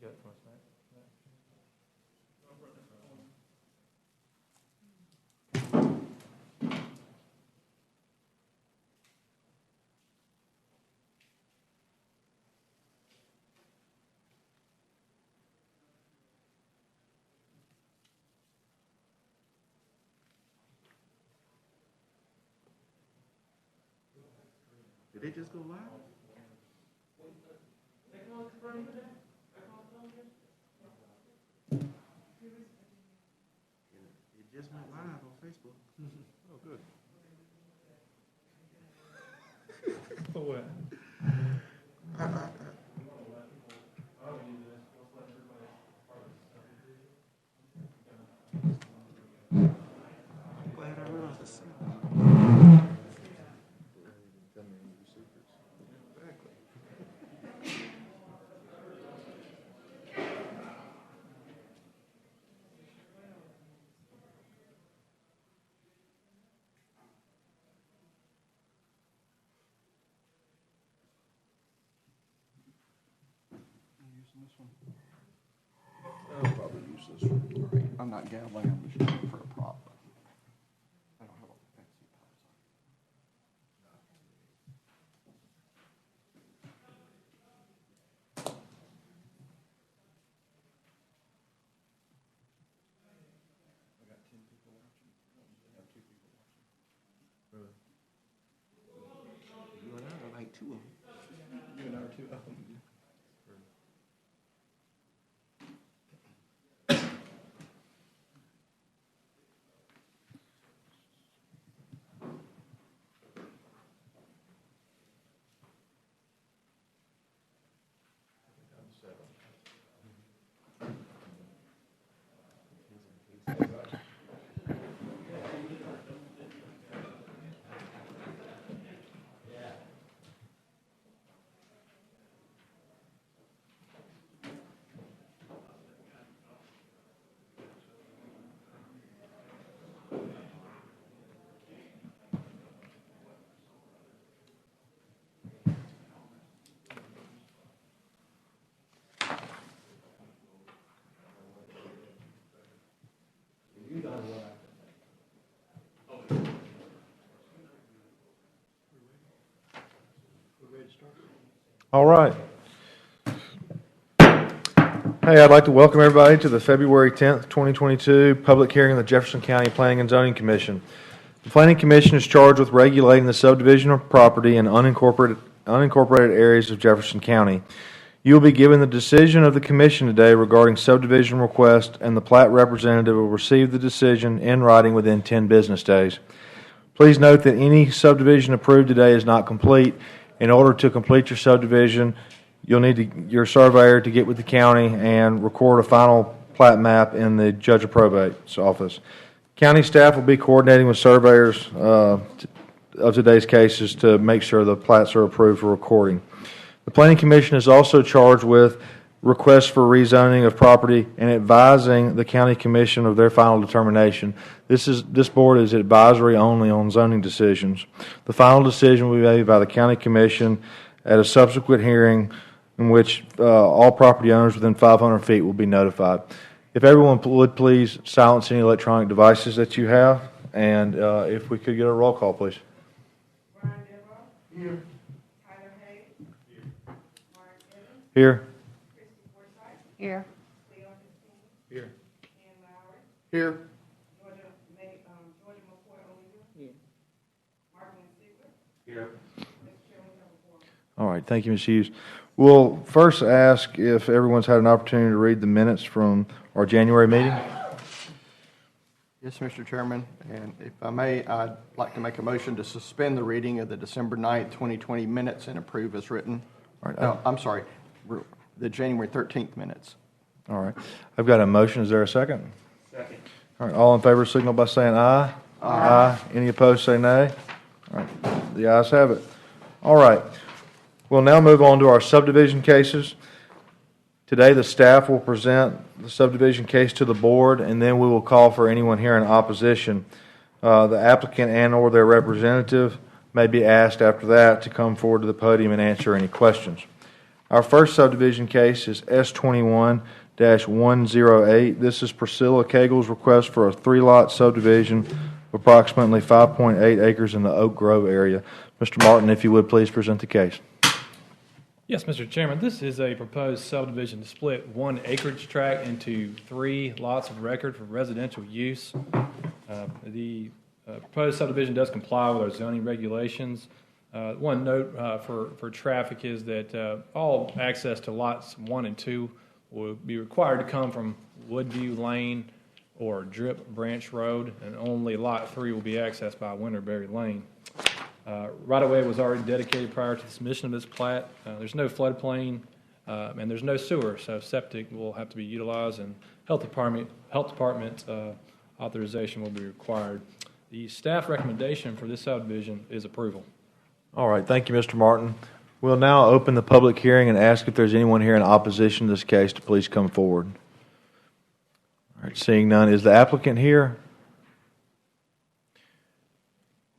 Did it just go live? It just went live on Facebook. Oh, good. For what? I'm glad I realized the sound. Exactly. Using this one? I'll probably use this one. All right. I'm not gambling, I'm just looking for a prop. I don't have a fancy prize on it. I got 10 people watching. I have 2 people watching. Really? You and I are like two of them. You and I are 2 of them. All right. Hey, I'd like to welcome everybody to the February 10th, 2022 public hearing of the Jefferson County Planning and Zoning Commission. The Planning Commission is charged with regulating the subdivision of property in unincorporated areas of Jefferson County. You will be given the decision of the Commission today regarding subdivision request, and the plat representative will receive the decision in writing within 10 business days. Please note that any subdivision approved today is not complete. In order to complete your subdivision, you'll need your surveyor to get with the county and record a final plat map in the Judge of Probate's office. County staff will be coordinating with surveyors of today's cases to make sure the plats are approved for recording. The Planning Commission is also charged with requests for rezoning of property and advising the County Commission of their final determination. This board is advisory only on zoning decisions. The final decision will be made by the County Commission at a subsequent hearing in which all property owners within 500 feet will be notified. If everyone would please silence any electronic devices that you have, and if we could get a roll call, please. Brian Devereaux. Here. Tyler Hayes. Here. Mark Evans. Here. Christy Forsythe. Here. Leon Christine. Here. Ken Lowry. Here. Georgia McCoy O'Neill. Here. Marvin Ziegler. Here. Mr. Chairman, we have a quorum. All right, thank you, Ms. Hughes. We'll first ask if everyone's had an opportunity to read the minutes from our January meeting. Yes, Mr. Chairman, and if I may, I'd like to make a motion to suspend the reading of the December 9th, 2020 minutes and approve as written. All right, No, I'm sorry, the January 13th minutes. all right. I've got a motion. Is there a second? Second. All right, all in favor signal by saying aye. Aye. Any opposed say nay. All right, the ayes have it. All right, we'll now move on to our subdivision cases. Today, the staff will present the subdivision case to the board, and then we will call for anyone here in opposition. The applicant and/or their representative may be asked after that to come forward to the podium and answer any questions. Our first subdivision case is S21-108. This is Priscilla Cagle's request for a 3-lot subdivision of approximately 5.8 acres in the Oak Grove area. Mr. Martin, if you would please present the case. Yes, Mr. Chairman, this is a proposed subdivision to split one acreage tract into 3 lots of record for residential use. The proposed subdivision does comply with our zoning regulations. One note for traffic is that all access to lots 1 and 2 will be required to come from Woodview Lane or Drip Branch Road, and only lot 3 will be accessed by Winterberry Lane. Right-of-way was already dedicated prior to the submission of this plat. There's no floodplain and there's no sewer, so septic will have to be utilized, and health department authorization will be required. The staff recommendation for this subdivision is approval. All right, thank you, Mr. Martin. We'll now open the public hearing and ask if there's anyone here in opposition to this case to please come forward. All right, seeing none, is the applicant here?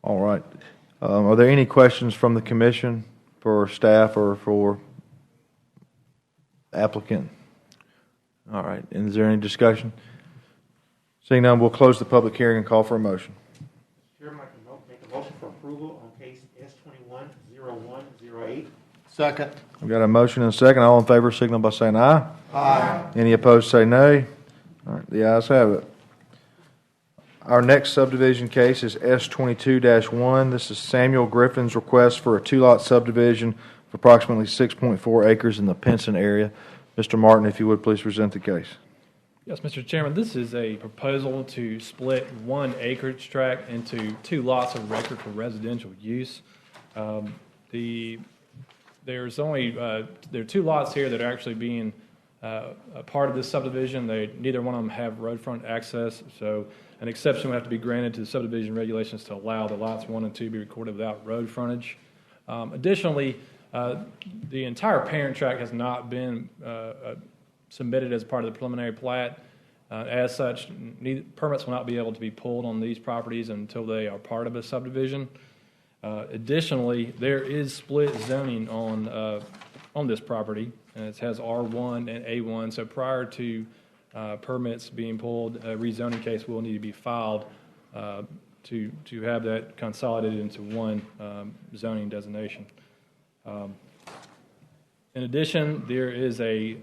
All right. Are there any questions from the commission for staff or for applicant? All right, and is there any discussion? Seeing none, we'll close the public hearing and call for a motion. Chairman, I can make a motion for approval on case S21-0108. Second. We've got a motion and a second. All in favor signal by saying aye. Aye. Any opposed say nay. All right, the ayes have it. Our next subdivision case is S22-1. This is Samuel Griffin's request for a 2-lot subdivision of approximately 6.4 acres in the Pinson area. Mr. Martin, if you would please present the case. Yes, Mr. Chairman, this is a proposal to split one acreage tract into 2 lots of record for residential use. There are 2 lots here that are actually being a part of this subdivision. Neither one of them have roadfront access, so an exception would have to be granted to the subdivision regulations to allow the lots 1 and 2 be recorded without road frontage. Additionally, the entire parent tract has not been submitted as part of the preliminary plat. As such, permits will not be able to be pulled on these properties until they are part of a subdivision. Additionally, there is split zoning on this property, and it has R1 and A1. So prior to permits being pulled, a rezoning case will need to be filed to have that consolidated into one zoning designation. In addition, there is a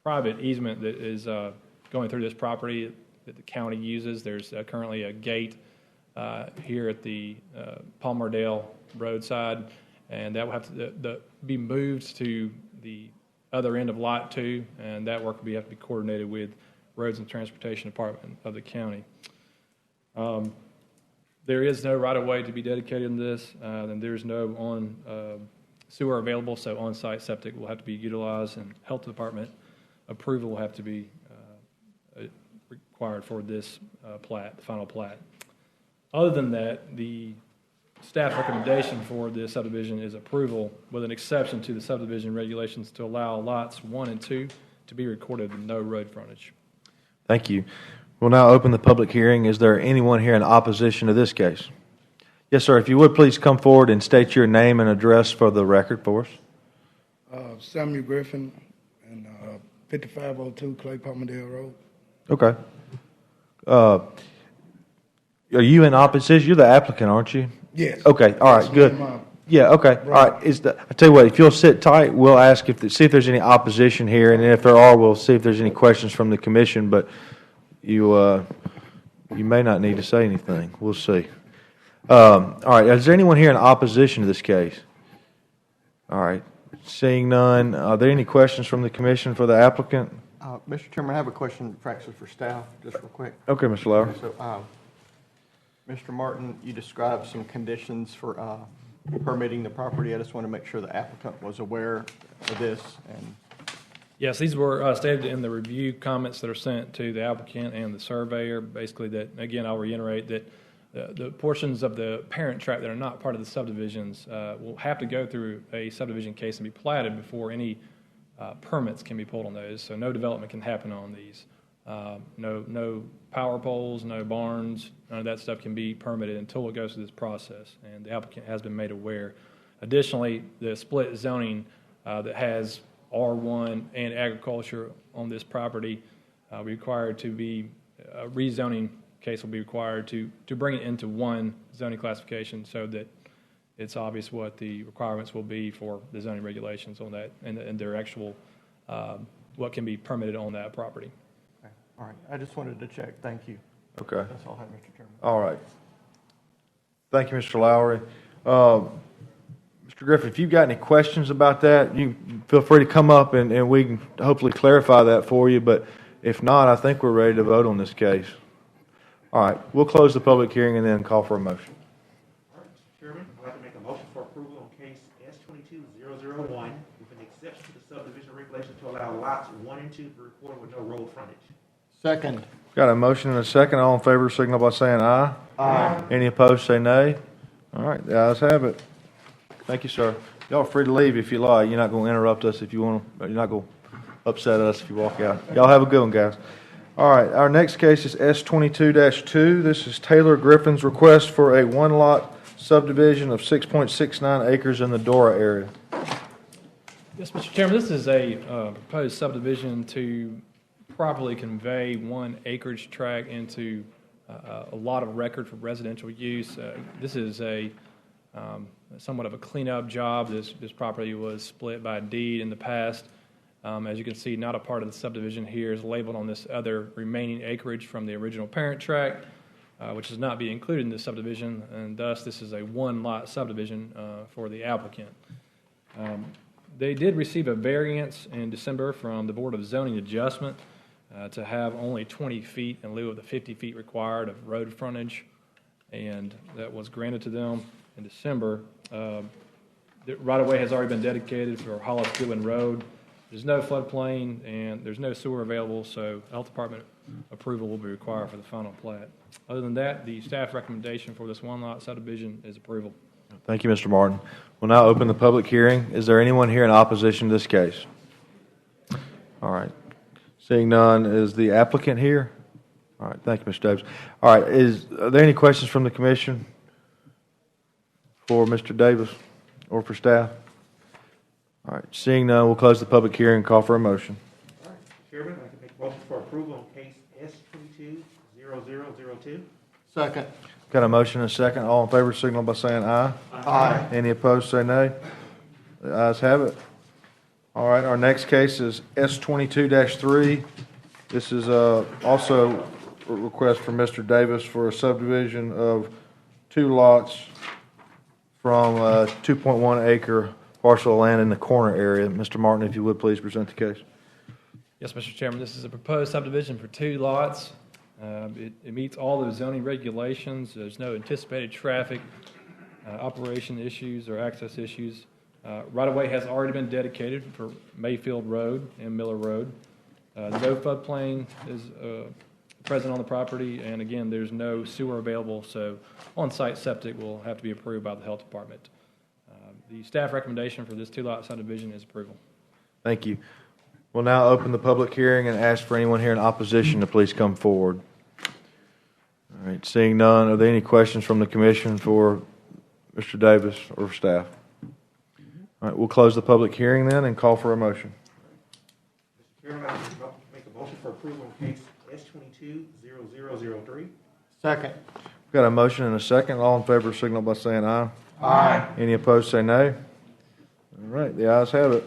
private easement that is going through this property that the county uses. There's currently a gate here at the Palmerdale roadside, and that will have to be moved to the other end of Lot 2, and that work will have to be coordinated with Roads and Transportation Department of the county. There is no right-of-way to be dedicated in this, and there's no sewer available, so on-site septic will have to be utilized, and Health Department approval will have to be required for this plat, the final plat. Other than that, the staff recommendation for this subdivision is approval with an exception to the subdivision regulations to allow lots 1 and 2 to be recorded with no road frontage. Thank you. We'll now open the public hearing. Is there anyone here in opposition to this case? Yes, sir. If you would please come forward and state your name and address for the record for us. Samuel Griffin and 5502 Clay Palmerdale Road. Okay. Are you in opposition? You're the applicant, aren't you? Yes. Okay. All right. Good. Yeah. Okay. All right. I tell you what. If you'll sit tight, we'll ask see if there's any opposition here, and if there are, we'll see if there's any questions from the commission. But you may not need to say anything. We'll see. All right. Is there anyone here in opposition to this case? All right. Seeing none, are there any questions from the commission for the applicant? Mr. Chairman, I have a question, actually, for staff, just real quick. Okay, Mr. Lauer. So, Mr. Martin, you described some conditions for permitting the property. I just want to make sure the applicant was aware of this. And Yes, these were stated in the review comments that are sent to the applicant and the surveyor. Basically, that again, I'll reiterate that the portions of the parent tract that are not part of the subdivisions will have to go through a subdivision case and be platted before any permits can be pulled on those. So no development can happen on these. No power poles, no barns, none of that stuff can be permitted until it goes through this process, and the applicant has been made aware. Additionally, the split zoning that has R1 and agriculture on this property required to be, a rezoning case will be required to bring it into one zoning classification so that it's obvious what the requirements will be for the zoning regulations on that and their actual, what can be permitted on that property. Okay. All right, I just wanted to check. Thank you. Okay. That's all I have, Mr. Chairman. All right. Thank you, Mr. Lowry. Mr. Griffin, if you've got any questions about that, you feel free to come up and we can hopefully clarify that for you. But if not, I think we're ready to vote on this case. All right, we'll close the public hearing and then call for a motion. All right, Mr. Chairman, I'd like to make a motion for approval on case S-22-001 with an exception to the subdivision regulation to allow lots 1 and 2 to be recorded with no road frontage. Second. Got a motion and a second. All in favor, signal by saying aye. Aye. Any opposed, say nay. All right, the ayes have it. Thank you, sir. Y'all are free to leave if you like. You're not going to interrupt us if you want to. You're not going to upset us if you walk out. Y'all have a good one, guys. All right, our next case is S-22-2. This is Taylor Griffin's request for a one-lot subdivision of 6.69 acres in the Dora area. Yes, Mr. Chairman, this is a proposed subdivision to properly convey one acreage tract into a lot of record for residential use. This is a somewhat of a cleanup job. This property was split by deed in the past. As you can see, not a part of the subdivision here is labeled on this other remaining acreage from the original parent tract, which is not being included in this subdivision, and thus this is a one-lot subdivision for the applicant. They did receive a variance in December from the Board of Zoning Adjustment to have only 20 feet in lieu of the 50 feet required of road frontage, and that was granted to them in December. The right-of-way has already been dedicated for Hollis Goodwin Road. There's no floodplain and there's no sewer available, so Health Department approval will be required for the final plat. Other than that, the staff recommendation for this one-lot subdivision is approval. Thank you, Mr. Martin. We'll now open the public hearing. Is there anyone here in opposition to this case? All right. Seeing none, is the applicant here? All right. Thank you, Mr. Davis. All right. Are there any questions from the commission for Mr. Davis or for staff? All right. Seeing none, we'll close the public hearing and call for a motion. All right, Mr. Chairman, I'd like to make a motion for approval on case S-22-0002. Second. Got a motion and a second. All in favor, signal by saying aye. Aye. Any opposed, say nay. The ayes have it. All right, our next case is S-22-3. This is also a request from Mr. Davis for a subdivision of 2 lots from a 2.1 acre parcel of land in the corner area. Mr. Martin, if you would, please present the case. Yes, Mr. Chairman, this is a proposed subdivision for 2 lots. It meets all the zoning regulations. There's no anticipated traffic, operation issues, or access issues. Right-of-way has already been dedicated for Mayfield Road and Miller Road. No floodplain is present on the property, and again, there's no sewer available, so on-site septic will have to be approved by the Health Department. The staff recommendation for this 2-lot subdivision is approval. Thank you. We'll now open the public hearing and ask for anyone here in opposition to please come forward. All right, seeing none, are there any questions from the commission for Mr. Davis or staff? All right, we'll close the public hearing then and call for a motion. Mr. Chairman, I'd like to make a motion for approval on case S-22-0003. Second. Got a motion and a second. All in favor signal by saying aye. Aye. Any opposed, say nay. All right, the ayes have it.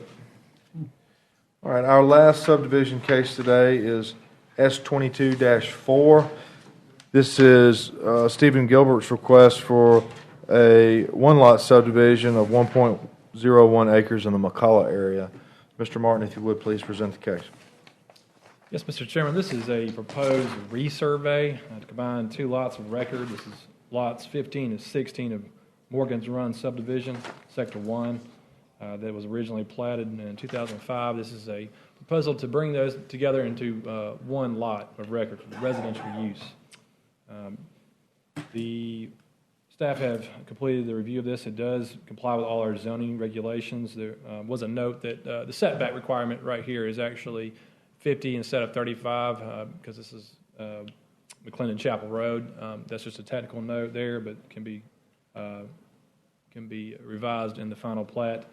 All right, our last subdivision case today is S-22-4. This is Stephen Gilbert's request for a one-lot subdivision of 1.01 acres in the McCullough area. Mr. Martin, if you would, please present the case. Yes, Mr. Chairman, this is a proposed resurvey to combine 2 lots of record. This is lots 15 and 16 of Morgan's Run subdivision, Sector 1, that was originally platted in 2005. This is a proposal to bring those together into one lot of record for residential use. The staff have completed the review of this. It does comply with all our zoning regulations. There was a note that the setback requirement right here is actually 50 instead of 35 because this is McClendon Chapel Road. That's just a technical note there, but can be revised in the final plat.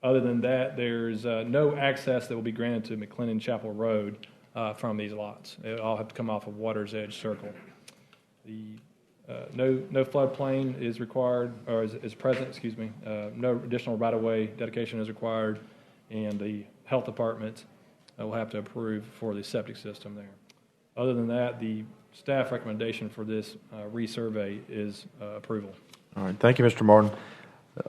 Other than that, there's no access that will be granted to McLennan Chapel Road from these lots. It all have to come off of Water's Edge Circle. The no floodplain is required, or is present, excuse me. No additional right-of-way dedication is required, and the health department will have to approve for the septic system there. Other than that, the staff recommendation for this resurvey is approval. All right, thank you, Mr. Martin.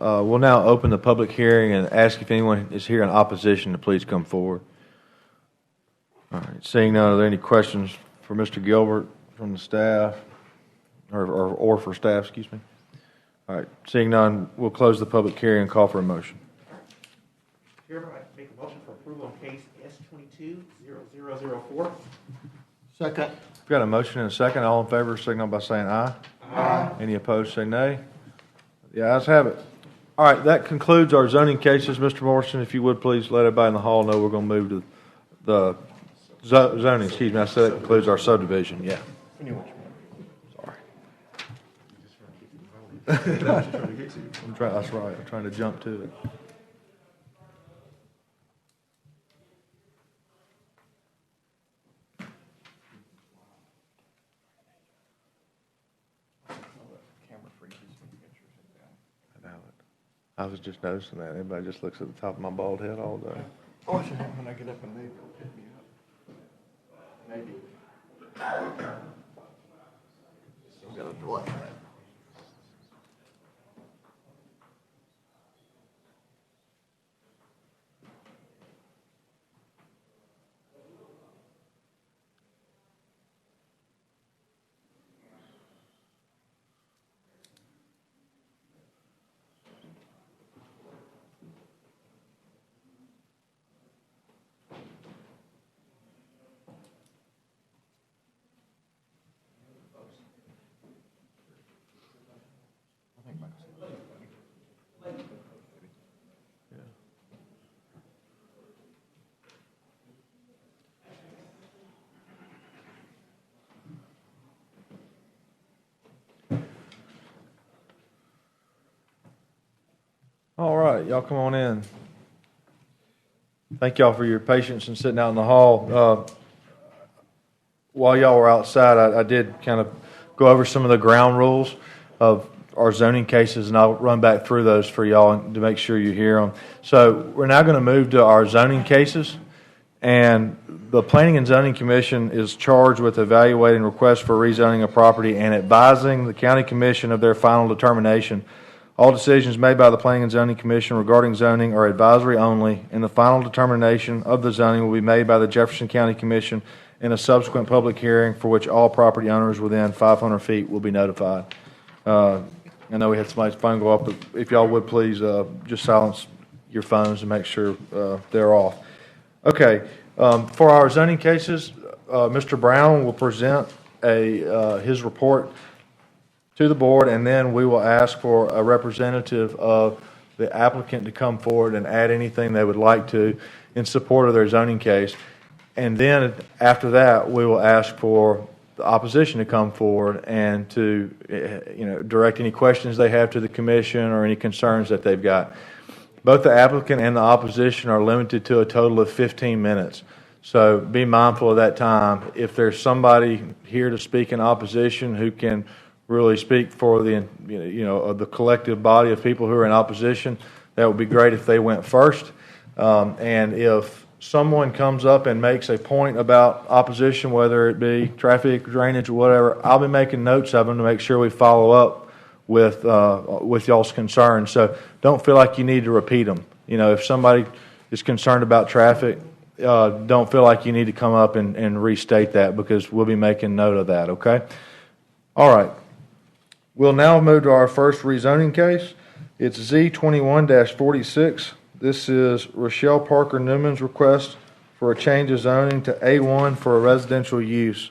We'll now open the public hearing and ask if anyone is here in opposition to please come forward. All right, seeing none, are there any questions for Mr. Gilbert from the staff, or for staff, excuse me? All right, seeing none, we'll close the public hearing and call for a motion. Chairman, I'd like to make a motion for approval on case S22-0004. Second. We've got a motion and a second. All in favor, signal by saying aye. Aye. Any opposed, say nay. The ayes have it. All right, that concludes our zoning cases. Mr. Morrison, if you would please let everybody in the hall know we're going to move to the zoning. Excuse me, I said that concludes our subdivision. Yeah. Sorry. That's right. I'm trying to jump to it. I was just noticing that. Everybody just looks at the top of my bald head all day. Oh, I should have when I get up and maybe it'll pick me up. Maybe. Still got a delay. All right, y'all come on in. Thank y'all for your patience and sitting out in the hall. While y'all were outside, I did kind of go over some of the ground rules of our zoning cases, and I'll run back through those for y'all to make sure you hear them. So we're now going to move to our zoning cases, and the Planning and Zoning Commission is charged with evaluating requests for rezoning of property and advising the County Commission of their final determination. All decisions made by the Planning and Zoning Commission regarding zoning are advisory only, and the final determination of the zoning will be made by the Jefferson County Commission in a subsequent public hearing for which all property owners within 500 feet will be notified. I know we had somebody's phone go up, but if y'all would please just silence your phones and make sure they're off. Okay, for our zoning cases, Mr. Brown will present his report to the board, and then we will ask for a representative of the applicant to come forward and add anything they would like to in support of their zoning case. And then after that, we will ask for the opposition to come forward and to direct any questions they have to the commission or any concerns that they've got. Both the applicant and the opposition are limited to a total of 15 minutes. So be mindful of that time. If there's somebody here to speak in opposition who can really speak for the the collective body of people who are in opposition, that would be great if they went first. And if someone comes up and makes a point about opposition, whether it be traffic, drainage, or whatever, I'll be making notes of them to make sure we follow up with y'all's concerns. So don't feel like you need to repeat them. If somebody is concerned about traffic, don't feel like you need to come up and restate that, because we'll be making note of that, okay? All right. We'll now move to our first rezoning case. It's Z21-46. This is Rochelle Parker Newman's request for a change of zoning to A1 for a residential use.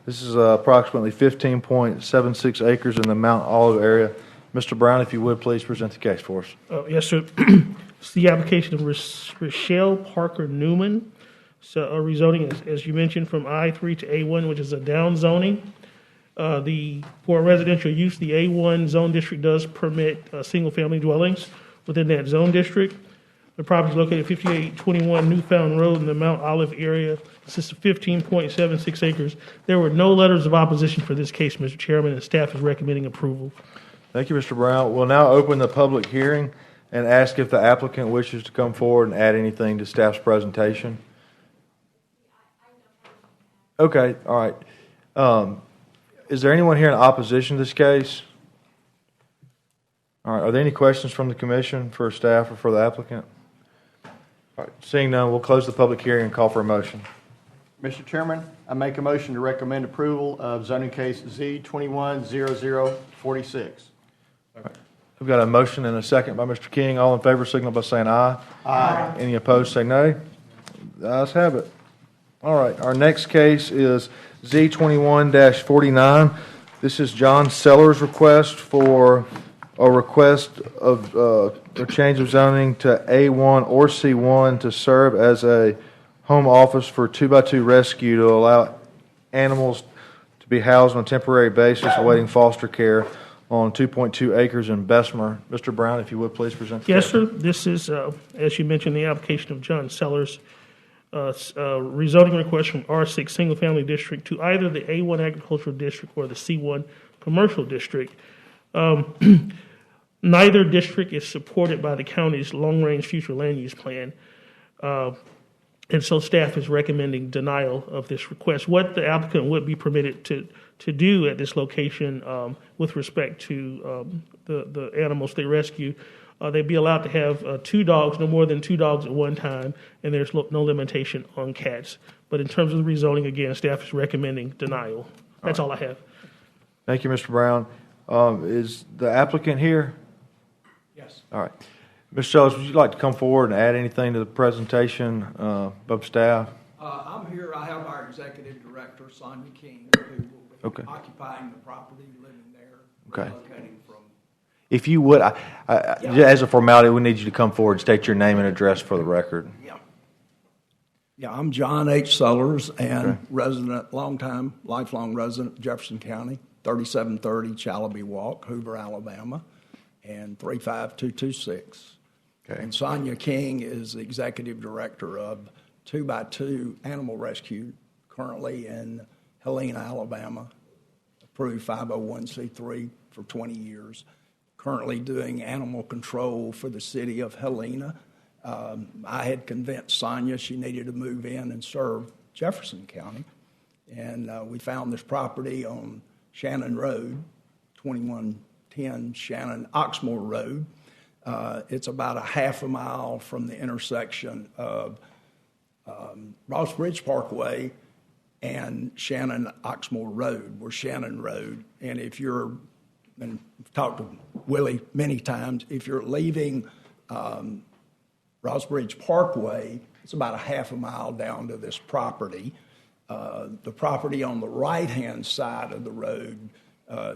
This is approximately 15.76 acres in the Mount Olive area. Mr. Brown, if you would, please present the case for us. Yes, sir. It's the application of Rochelle Parker Newman. So rezoning, as you mentioned, from I3 to A1, which is a down zoning. For residential use, the A1 zone district does permit single-family dwellings within that zone district. The property is located at 5821 Newfound Road in the Mount Olive area. Consists of 15.76 acres. There were no letters of opposition for this case, Mr. Chairman, and staff is recommending approval. Thank you, Mr. Brown. We'll now open the public hearing and ask if the applicant wishes to come forward and add anything to staff's presentation. Okay, all right. Is there anyone here in opposition to this case? All right, are there any questions from the commission for staff or for the applicant? All right, seeing none, we'll close the public hearing and call for a motion. Mr. Chairman, I make a motion to recommend approval of zoning case Z210046. We've got a motion and a second by Mr. King. All in favor signal by saying aye. Aye. Any opposed say nay. The ayes have it. All right, our next case is Z21-49. This is John Sellers' request for a request of a change of zoning to A1 or C1 to serve as a home office for 2x2 rescue to allow animals to be housed on a temporary basis awaiting foster care on 2.2 acres in Bessemer. Mr. Brown, if you would please present the Yes, case. sir. This is, as you mentioned, the application of John Sellers, rezoning request from R6 Single Family District to either the A1 Agricultural District or the C1 Commercial District. Neither district is supported by the county's long-range future land use plan, and so staff is recommending denial of this request. What the applicant would be permitted to do at this location with respect to the animals they rescue, they'd be allowed to have 2 dogs, no more than 2 dogs at one time, and there's no limitation on cats. But in terms of the rezoning, again, staff is recommending denial. That's all I have. Thank you, Mr. Brown. Is the applicant here? Yes. All right. Mr. Sellers, would you like to come forward and add anything to the presentation of staff? I'm here. I have our executive director, Sonia King, who will be occupying the property, living there, relocating from. If you would, as a formality, we need you to come forward and state your name and address for the record. Yeah, I'm John H. Sellers, and lifelong resident of Jefferson County, 3730 Chalaby Walk, Hoover, Alabama, and 35226. Okay. And Sonia King is the executive director of 2x2 Animal Rescue, currently in Helena, Alabama, approved 501c3 for 20 years, currently doing animal control for the city of Helena. I had convinced Sonia she needed to move in and serve Jefferson County, and we found this property on Shannon Road, 2110 Shannon Oxmoor Road. It's about a half a mile from the intersection of Ross Bridge Parkway and Shannon Oxmoor Road. We're Shannon Road, and if you're, and I've talked to Willie many times, if you're leaving Ross Bridge Parkway, it's about a half a mile down to this property. The property on the right-hand side of the road,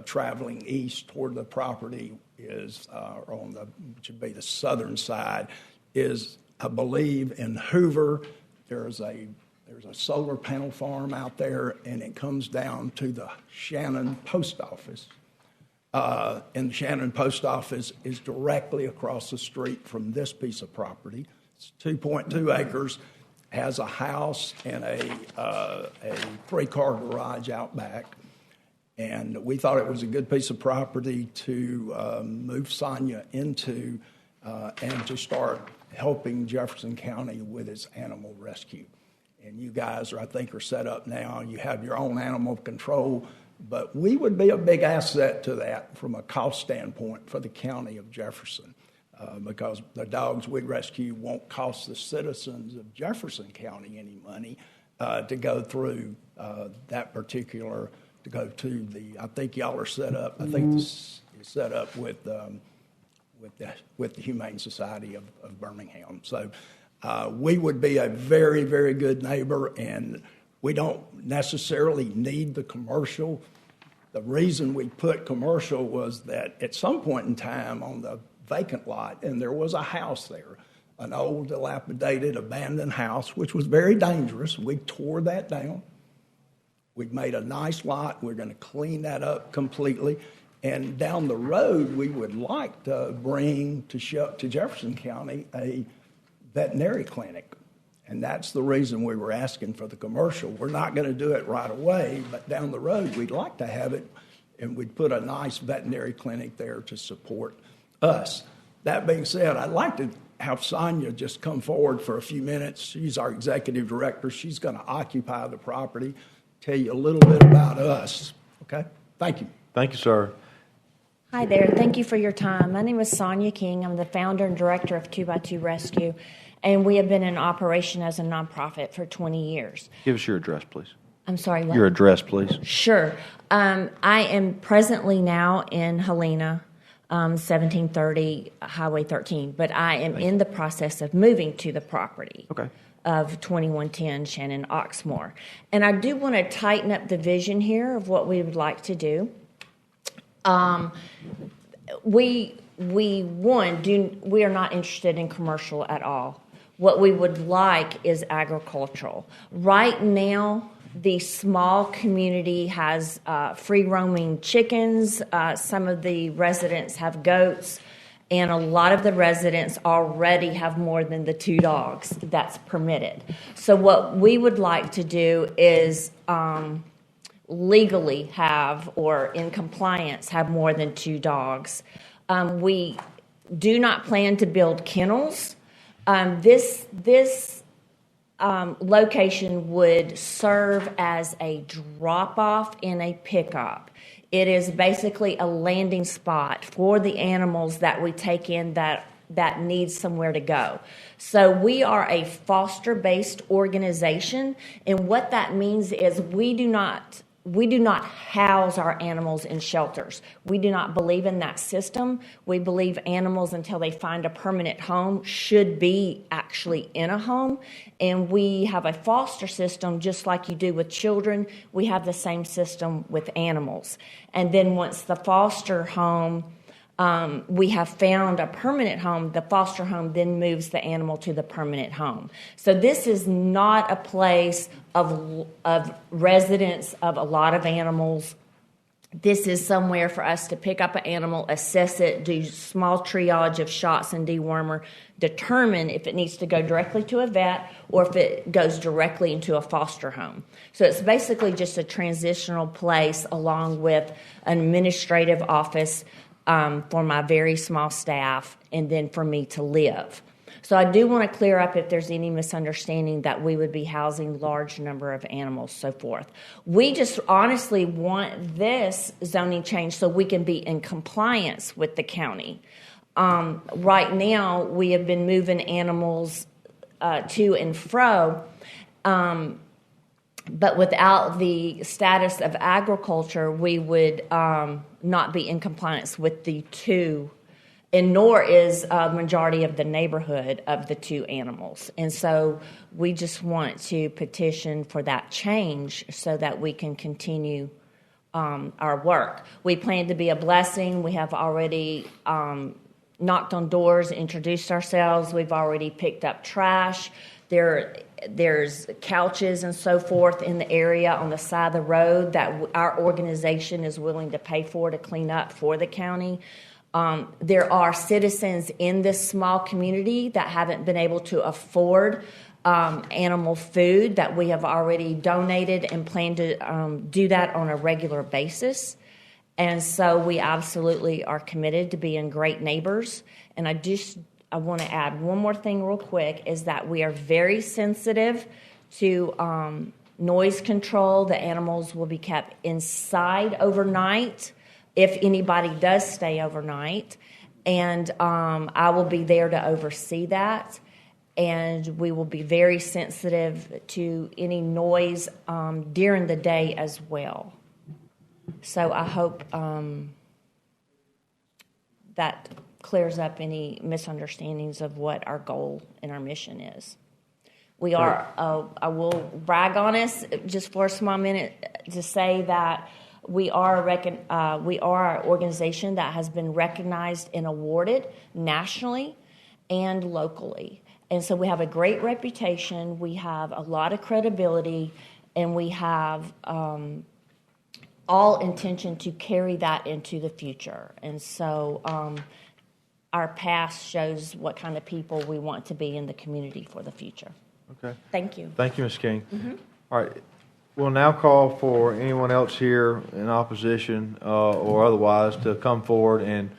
traveling east toward the property, is on the, which would be the southern side, is, I believe, in Hoover. There's a solar panel farm out there, and it comes down to the Shannon Post Office. And the Shannon Post Office is directly across the street from this piece of property. It's 2.2 acres, has a house and a 3-car garage out back. And we thought it was a good piece of property to move Sonia into and to start helping Jefferson County with its animal rescue. And you guys I think, are set up now. You have your own animal control, but we would be a big asset to that from a cost standpoint for the county of Jefferson, because the dogs we rescue won't cost the citizens of Jefferson County any money to go through that particular, to go to the, I think y'all are set up, I think this is set up with the Humane Society of Birmingham. So we would be a very, very good neighbor, and we don't necessarily need the commercial. The reason we put commercial was that at some point in time on the vacant lot, and there was a house there, an old, dilapidated, abandoned house, which was very dangerous. We tore that down. We've made a nice lot. We're going to clean that up completely. And down the road, we would like to bring to Jefferson County a veterinary clinic. And that's the reason we were asking for the commercial. We're not going to do it right away, but down the road, we'd like to have it, and we'd put a nice veterinary clinic there to support us. That being said, I'd like to have Sonia just come forward for a few minutes. She's our executive director. She's going to occupy the property, tell you a little bit about us. Okay? Thank you. Thank you, sir. Hi there. Thank you for your time. My name is Sonia King. I'm the founder and director of 2x2 Rescue, and we have been in operation as a nonprofit for 20 years. Give us your address, please. I'm sorry, what? Your address, please. Sure. I am presently now in Helena, 1730 Highway 13, but I am in the process of moving to the property. Okay. Of 2110 Shannon Oxmoor. And I do want to tighten up the vision here of what we would like to do. We are not interested in commercial at all. What we would like is agricultural. Right now, the small community has free roaming chickens. Some of the residents have goats, and a lot of the residents already have more than the 2 dogs that's permitted. So what we would like to do is legally have, or in compliance, have more than 2 dogs. We do not plan to build kennels. This location would serve as a drop-off and a pickup. It is basically a landing spot for the animals that we take in that need somewhere to go. So we are a foster-based organization, and what that means is we do not house our animals in shelters. We do not believe in that system. We believe animals, until they find a permanent home, should be actually in a home. And we have a foster system just like you do with children. We have the same system with animals. And then once the foster home, we have found a permanent home, the foster home then moves the animal to the permanent home. So this is not a place of residence of a lot of animals. This is somewhere for us to pick up an animal, assess it, do small triage of shots and dewormer, determine if it needs to go directly to a vet or if it goes directly into a foster home. So it's basically just a transitional place along with an administrative office for my very small staff, and then for me to live. So I do want to clear up if there's any misunderstanding that we would be housing large number of animals, so forth. We just honestly want this zoning change so we can be in compliance with the county. Right now, we have been moving animals to and fro, but without the status of agriculture, we would not be in compliance with the 2, and nor is a majority of the neighborhood of the 2 animals. And so we just want to petition for that change so that we can continue our work. We plan to be a blessing. We have already knocked on doors, introduced ourselves. We've already picked up trash. There's couches and so forth in the area on the side of the road that our organization is willing to pay for to clean up for the county. There are citizens in this small community that haven't been able to afford animal food that we have already donated and plan to do that on a regular basis. And so we absolutely are committed to being great neighbors. And I want to add one more thing real quick, is that we are very sensitive to noise control. The animals will be kept inside overnight if anybody does stay overnight. And I will be there to oversee that. And we will be very sensitive to any noise during the day as well. So I hope that clears up any misunderstandings of what our goal and our mission is. We are, I will brag on us just for a small minute to say that we are an organization that has been recognized and awarded nationally and locally. And so we have a great reputation, we have a lot of credibility, and we have all intention to carry that into the future. And so our past shows what kind of people we want to be in the community for the future. Okay. Thank you. Thank you, Ms. King. All right. We'll now call for anyone else here in opposition or otherwise to come forward and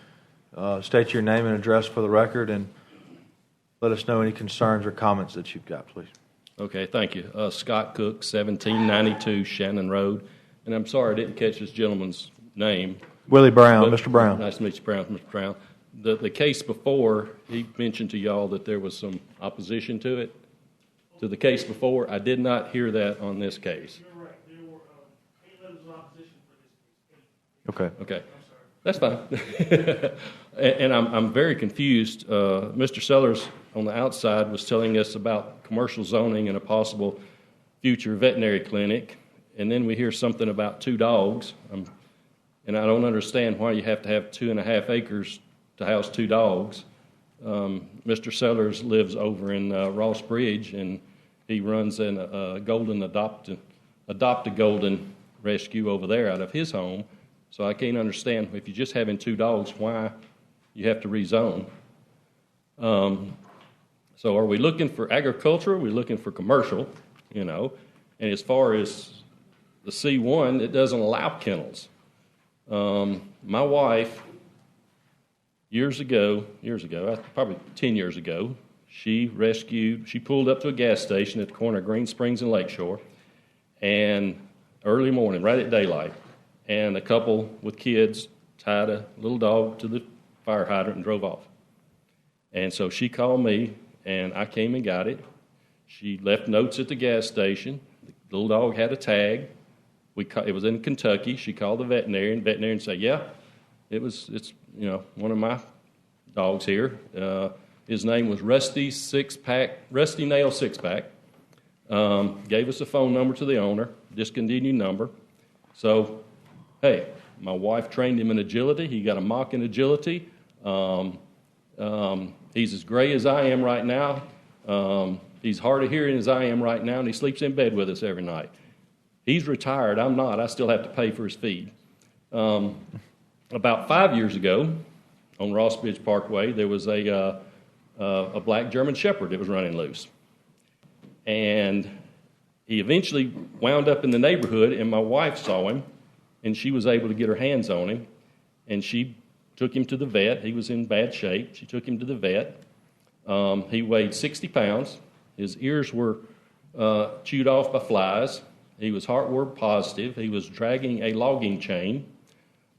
state your name and address for the record and let us know any concerns or comments that you've got, please. Okay, thank you. Scott Cook, 1792 Shannon Road. And I'm sorry I didn't catch this gentleman's name. Willie Brown, But- Mr. Brown. Nice to meet you, Mr. Brown. The case before, he mentioned to y'all that there was some opposition to it. To the case before, I did not hear that on this case. You're right. There were 8 letters of opposition for this case. Okay. Okay, that's fine. And I'm very confused. Mr. Sellers on the outside was telling us about commercial zoning and a possible future veterinary clinic, and then we hear something about 2 dogs. And I don't understand why you have to have 2.5 acres to house 2 dogs. Mr. Sellers lives over in Ross Bridge, and he runs a golden adopt a golden rescue over there out of his home. So I can't understand if you're just having 2 dogs, why you have to rezone. So are we looking for agriculture? Are we looking for commercial? You know, and as far as the C1, it doesn't allow kennels. My wife, years ago, probably 10 years ago, she pulled up to a gas station at the corner of Green Springs and Lakeshore, and early morning, right at daylight, and a couple with kids tied a little dog to the fire hydrant and drove off. And so she called me, and I came and got it. She left notes at the gas station. The little dog had a tag. It was in Kentucky. She called the veterinarian. The veterinarian said, "Yeah, it's one of my dogs here. His name was Rusty Nail Sixpack. Gave us a phone number to the owner, discontinued number. So, hey, my wife trained him in agility. He got a mock in agility. He's as gray as I am right now. He's hard of hearing as I am right now, and he sleeps in bed with us every night. He's retired. I'm not. I still have to pay for his feed." About 5 years ago, on Ross Bridge Parkway, there was a black German Shepherd that was running loose. And he eventually wound up in the neighborhood, and my wife saw him, and she was able to get her hands on him, and she took him to the vet. He was in bad shape. She took him to the vet. He weighed 60 pounds. His ears were chewed off by flies. He was heartworm positive. He was dragging a logging chain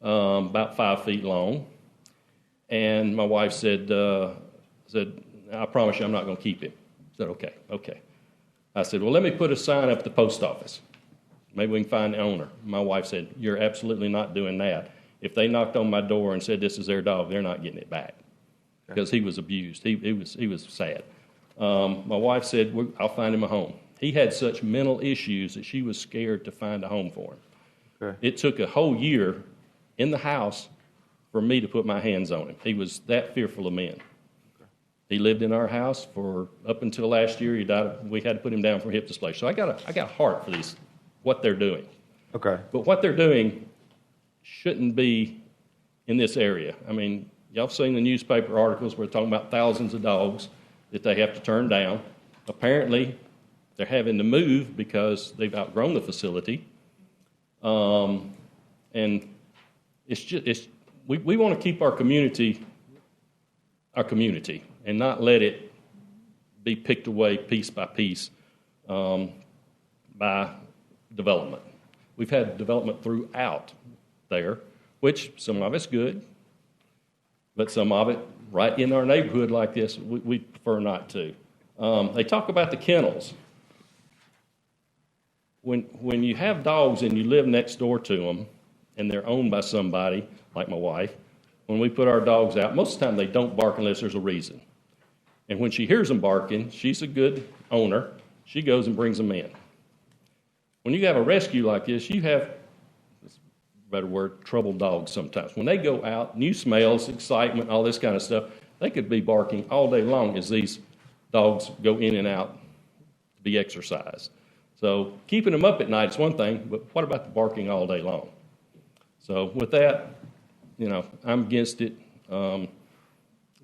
about 5 feet long. And my wife said, "I promise you I'm not going to keep him." I said, okay. I said, "Well, let me put a sign up at the post office. Maybe we can find the owner." My wife said, "You're absolutely not doing that. If they knocked on my door and said this is their dog, they're not getting it back." Because he was abused. He was sad. My wife said, "I'll find him a home." He had such mental issues that she was scared to find a home for him. Okay. It took a whole year in the house for me to put my hands on him. He was that fearful of men. Okay. He lived in our house for up until last year. He died. We had to put him down for hip dysplasia. So I got a heart for what they're doing. Okay. But what they're doing shouldn't be in this area. I mean, y'all have seen the newspaper articles where they're talking about thousands of dogs that they have to turn down. Apparently, they're having to move because they've outgrown the facility. And we want to keep our community and not let it be picked away piece by piece by development. We've had development throughout there, which some of it's good, but some of it right in our neighborhood like this, we prefer not to. They talk about the kennels. When you have dogs and you live next door to them and they're owned by somebody, like my wife, when we put our dogs out, most of the time they don't bark unless there's a reason. And when she hears them barking, she's a good owner. She goes and brings them in. When you have a rescue like this, you have, better word, troubled dogs sometimes. When they go out, new smells, excitement, all this kind of stuff, they could be barking all day long as these dogs go in and out to be exercised. So keeping them up at night is one thing, but what about the barking all day long? So with that, I'm against it.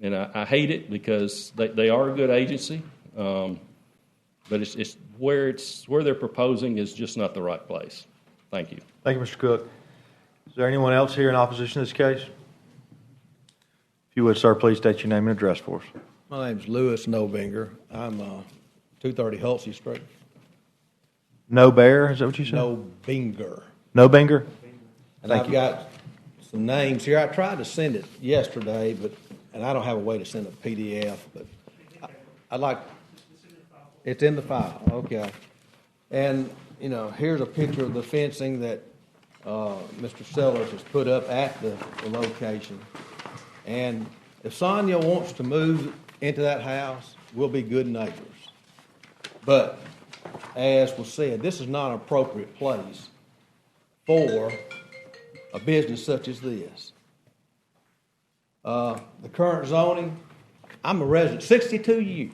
And I hate it because they are a good agency, but it's where they're proposing is just not the right place. Thank you. Thank you, Mr. Cook. Is there anyone else here in opposition to this case? If you would, sir, please state your name and address for us. My name's Louis Nobinger. I'm 230 Hulsey Street. No Bear, is that what you said? Nobinger. No Binger? And I've got some names here. I tried to send it yesterday, and I don't have a way to send a PDF, but I'd like, it's in the file, okay. And, here's a picture of the fencing that Mr. Sellers has put up at the location. And if Sonia wants to move into that house, we'll be good neighbors. But, as was said, this is not an appropriate place for a business such as this. The current zoning, I'm a resident, 62 years.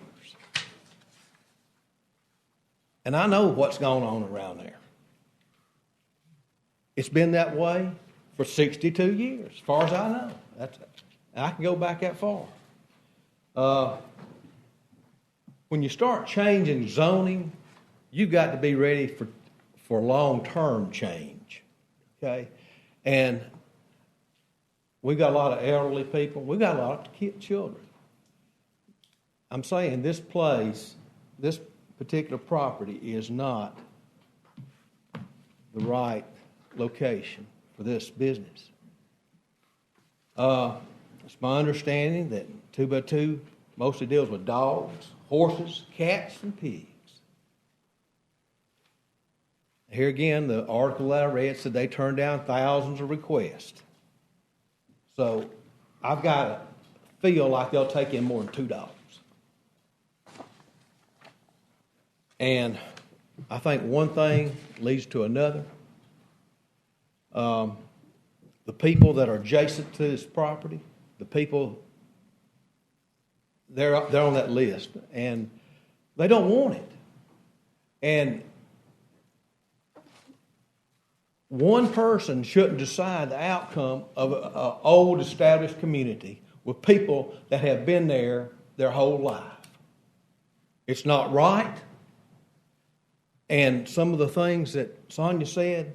And I know what's going on around there. It's been that way for 62 years, as far as I know. I can go back that far. When you start changing zoning, you've got to be ready for long-term change, okay? And we've got a lot of elderly people. We've got a lot of children. I'm saying this place, this particular property is not the right location for this business. It's my understanding that 2x2 mostly deals with dogs, horses, cats, and pigs. Here again, the article that I read said they turned down thousands of requests. So I've got to feel like they'll take in more than 2 dogs. And I think one thing leads to another. The people that are adjacent to this property, the people, they're on that list, and they don't want it. And one person shouldn't decide the outcome of an old established community with people that have been there their whole life. It's not right. And some of the things that Sonia said,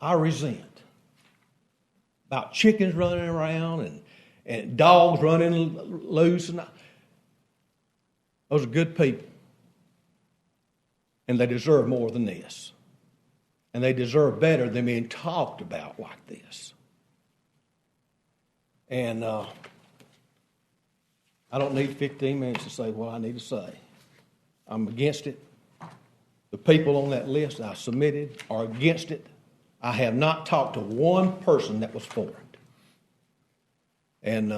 I resent. About chickens running around and dogs running loose. And those are good people. And they deserve more than this. And they deserve better than being talked about like this. And I don't need 15 minutes to say what I need to say. I'm against it. The people on that list I submitted are against it. I have not talked to one person that was for it. And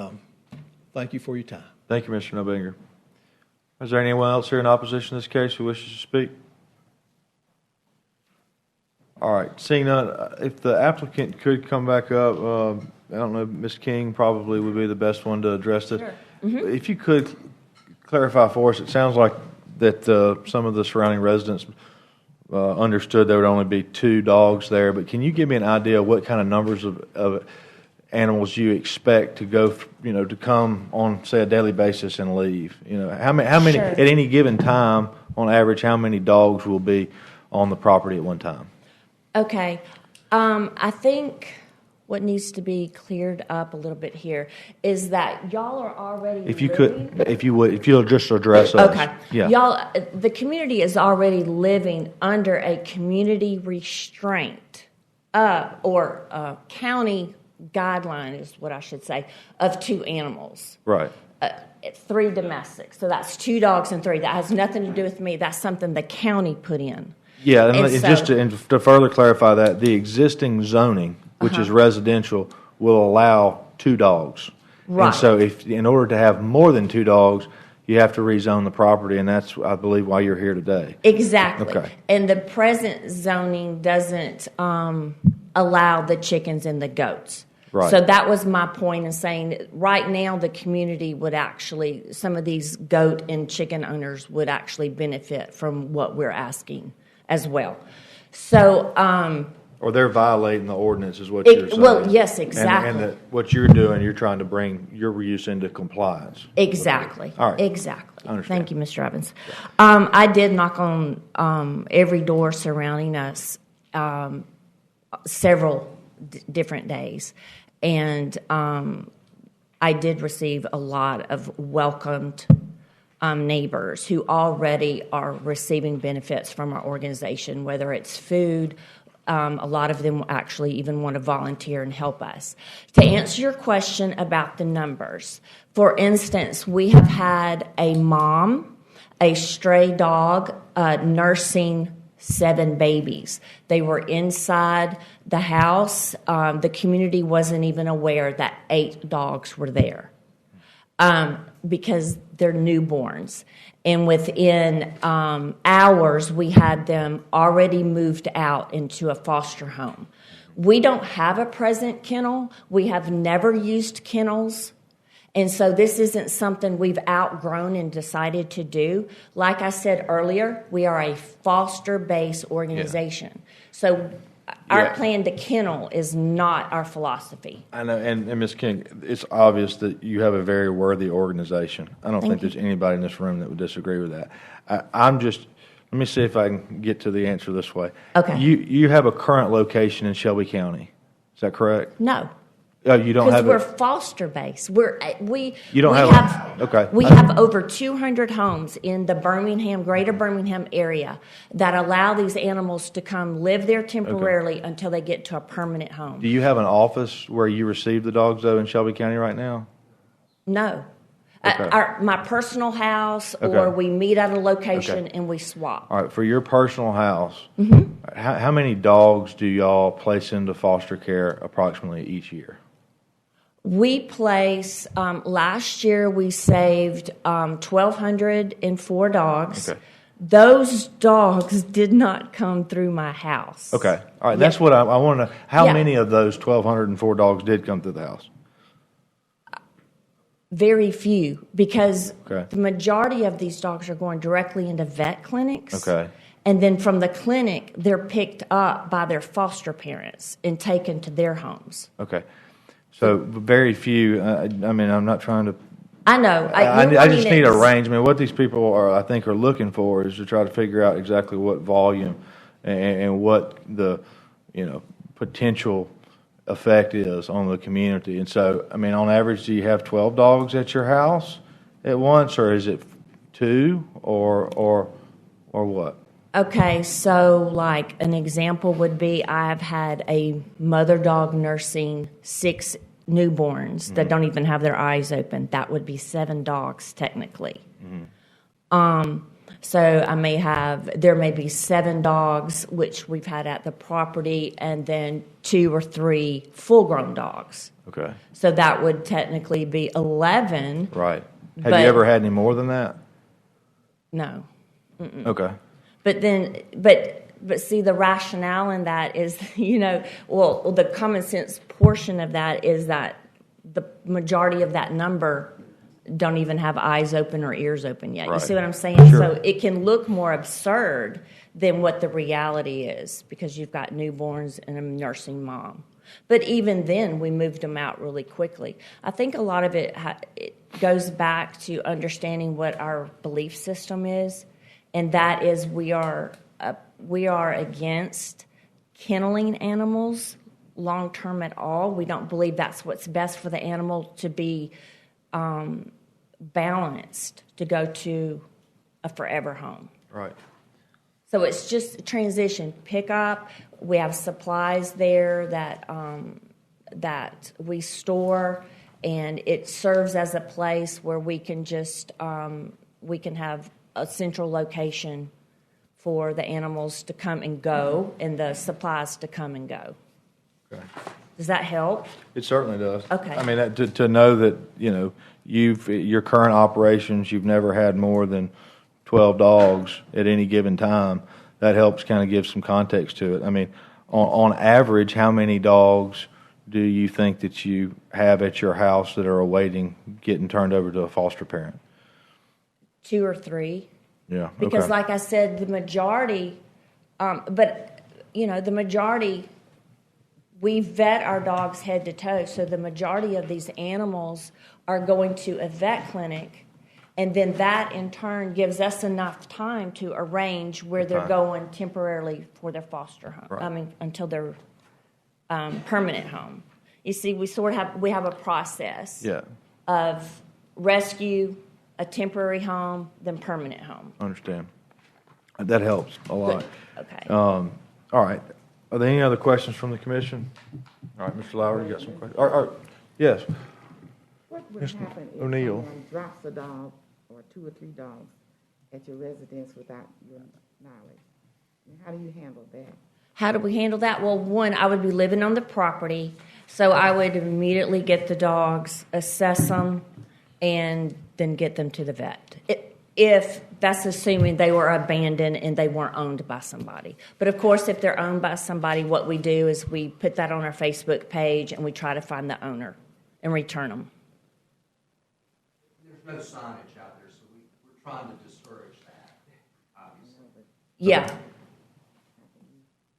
thank you for your time. Thank you, Mr. Nobinger. Is there anyone else here in opposition to this case who wishes to speak? All right. Seeing none, if the applicant could come back up, I don't know, Ms. King probably would be the best one to address this. Sure. Mm-hmm. If you could clarify for us, it sounds like that some of the surrounding residents understood there would only be 2 dogs there, but can you give me an idea of what kind of numbers of animals you expect to go, to come on, say, a daily basis and leave? How many Sure. at any given time, on average, how many dogs will be on the property at one time? Okay. I think what needs to be cleared up a little bit here is that y'all are already If you living. could, if you'll just address us. Okay. Yeah. Y'all, the community is already living under a community restraint, or county guideline is what I should say, of 2 animals. Right. 3 domestic. So that's 2 dogs and 3. That has nothing to do with me. That's something the county put in. Yeah, and so- just to further clarify that, the existing zoning, which is residential, will allow 2 dogs. Right. And so in order to have more than 2 dogs, you have to rezone the property, and that's, I believe, why you're here today. Exactly. Okay. And the present zoning doesn't allow the chickens and the goats. Right. So that was my point in saying right now the community would actually, some of these goat and chicken owners would actually benefit from what we're asking as well. So Or they're violating the ordinance is what you're saying. Well, yes, exactly. And that what you're doing, you're trying to bring your use into compliance. Exactly. All right. Exactly. I understand. Thank you, Mr. Evans. I did knock on every door surrounding us several different days, and I did receive a lot of welcomed neighbors who already are receiving benefits from our organization, whether it's food. A lot of them actually even want to volunteer and help us. To answer your question about the numbers, for instance, we have had a mom, a stray dog, nursing 7 babies. They were inside the house. The community wasn't even aware that 8 dogs were there because they're newborns. And within hours, we had them already moved out into a foster home. We don't have a present kennel. We have never used kennels. And so this isn't something we've outgrown and decided to do. Like I said earlier, we are a foster-based organization. Yeah. So our plan to kennel is not our philosophy. I know, and Ms. King, it's obvious that you have a very worthy organization. I don't think there's anybody in this room that would disagree with that. Let me see if I can get to the answer this way. Okay. You have a current location in Shelby County. Is that correct? No. Oh, you don't have. Because we're foster based. You don't have. Okay. We have over 200 homes in the greater Birmingham area that allow these animals to come live there temporarily until they get to a permanent home. Do you have an office where you receive the dogs though in Shelby County right now? No. Okay. My personal house, or we meet at a location and we swap. All right. For your personal house, how many dogs do y'all place into foster care approximately each year? We place, last year we saved 1,204 dogs. Okay. Those dogs did not come through my house. Okay. All right. That's what I want to know. How many of those 1,204 dogs did come through the house? Very few, because the majority of these dogs are going directly into vet clinics. Okay. And then from the clinic, they're picked up by their foster parents and taken to their homes. Okay. So very few. I mean, I'm not trying to. I know. I just need a range. I mean, what these people are looking for is to try to figure out exactly what volume and what the potential effect is on the community. And so, I mean, on average, do you have 12 dogs at your house at once, or is it 2, or what? Okay, so like an example would be I've had a mother dog nursing 6 newborns that don't even have their eyes open. That would be 7 dogs technically. So there may be 7 dogs which we've had at the property, and then 2 or 3 full-grown dogs. Okay. So that would technically be 11. Right. Have you ever had any more than that? No. Mm-mm. Okay. But then, but see, the rationale in that is, the common sense portion of that is that the majority of that number don't even have eyes open or ears open yet. Right. You see what I'm saying? Sure. So it can look more absurd than what the reality is, because you've got newborns and a nursing mom. But even then, we moved them out really quickly. I think a lot of it goes back to understanding what our belief system is. And that is, we are against kenneling animals long term at all. We don't believe that's what's best for the animal to be balanced to go to a forever home. Right. So it's just a transition. Pick up. We have supplies there that we store, and it serves as a place where we can just we can have a central location for the animals to come and go and the supplies to come and go. Okay. Does that help? It certainly does. Okay. I mean, to know that, your current operations, you've never had more than 12 dogs at any given time, that helps kind of give some context to it. I mean, on average, how many dogs do you think that you have at your house that are awaiting getting turned over to a foster parent? 2 or 3. Yeah. Because like I said, the majority, the majority we vet our dogs head to toe, so the majority of these animals are going to a vet clinic, and then that in turn gives us enough time to arrange where they're Okay. going temporarily for their foster home. Right. I mean, until their permanent home. You see, we have a process Yeah, of rescue, a temporary home, then permanent home. understand. That helps a lot. Okay. All right. Are there any other questions from the commission? All right, Mr. Lowry, you got some questions? Yes, What would Mr. happen if O'Neill. someone drops a dog or 2 or 3 dogs at your residence without your knowledge? And how do you handle that? How do we handle that? Well, one, I would be living on the property, so I would immediately get the dogs, assess them, and then get them to the vet. If that's assuming they were abandoned and they weren't owned by somebody. But of course, if they're owned by somebody, what we do is we put that on our Facebook page and we try to find the owner and return them. There's no signage out there, so we're trying to discourage that, obviously. Yeah.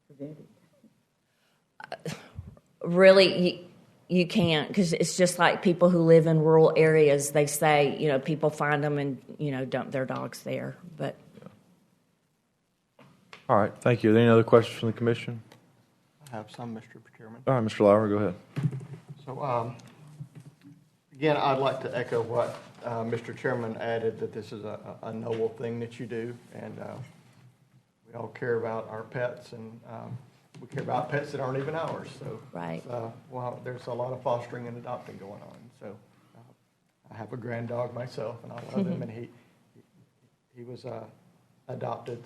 Prevent it? Really, you can't, because it's just like people who live in rural areas. They say, people find them and, dump their dogs there. But all right, thank you. Are there any other questions from the commission? I have some, Mr. Chairman. All right, Mr. Lowry, go ahead. So, again, I'd like to echo what Mr. Chairman added, that this is a noble thing that you do, and we all care about our pets, and we care about pets that aren't even ours. So, Right. well, there's a lot of fostering and adopting going on. So, I have a grand dog myself, and I love him, and he was adopted.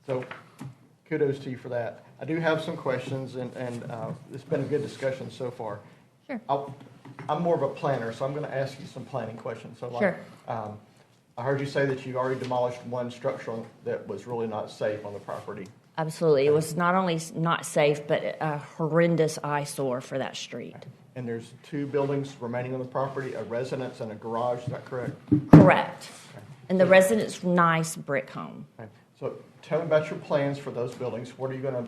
So kudos to you for that. I do have some questions, and it's been a good discussion so far. Sure. I'm more of a planner, so I'm going to ask you some planning questions. So, Sure. I heard you say that you already demolished one structure that was really not safe on the property. absolutely, it was not only not safe, but a horrendous eyesore for that street. And there's 2 buildings remaining on the property, a residence and a garage, is that correct? Correct. And the residence, nice brick home. Okay. So tell me about your plans for those buildings. What are you going to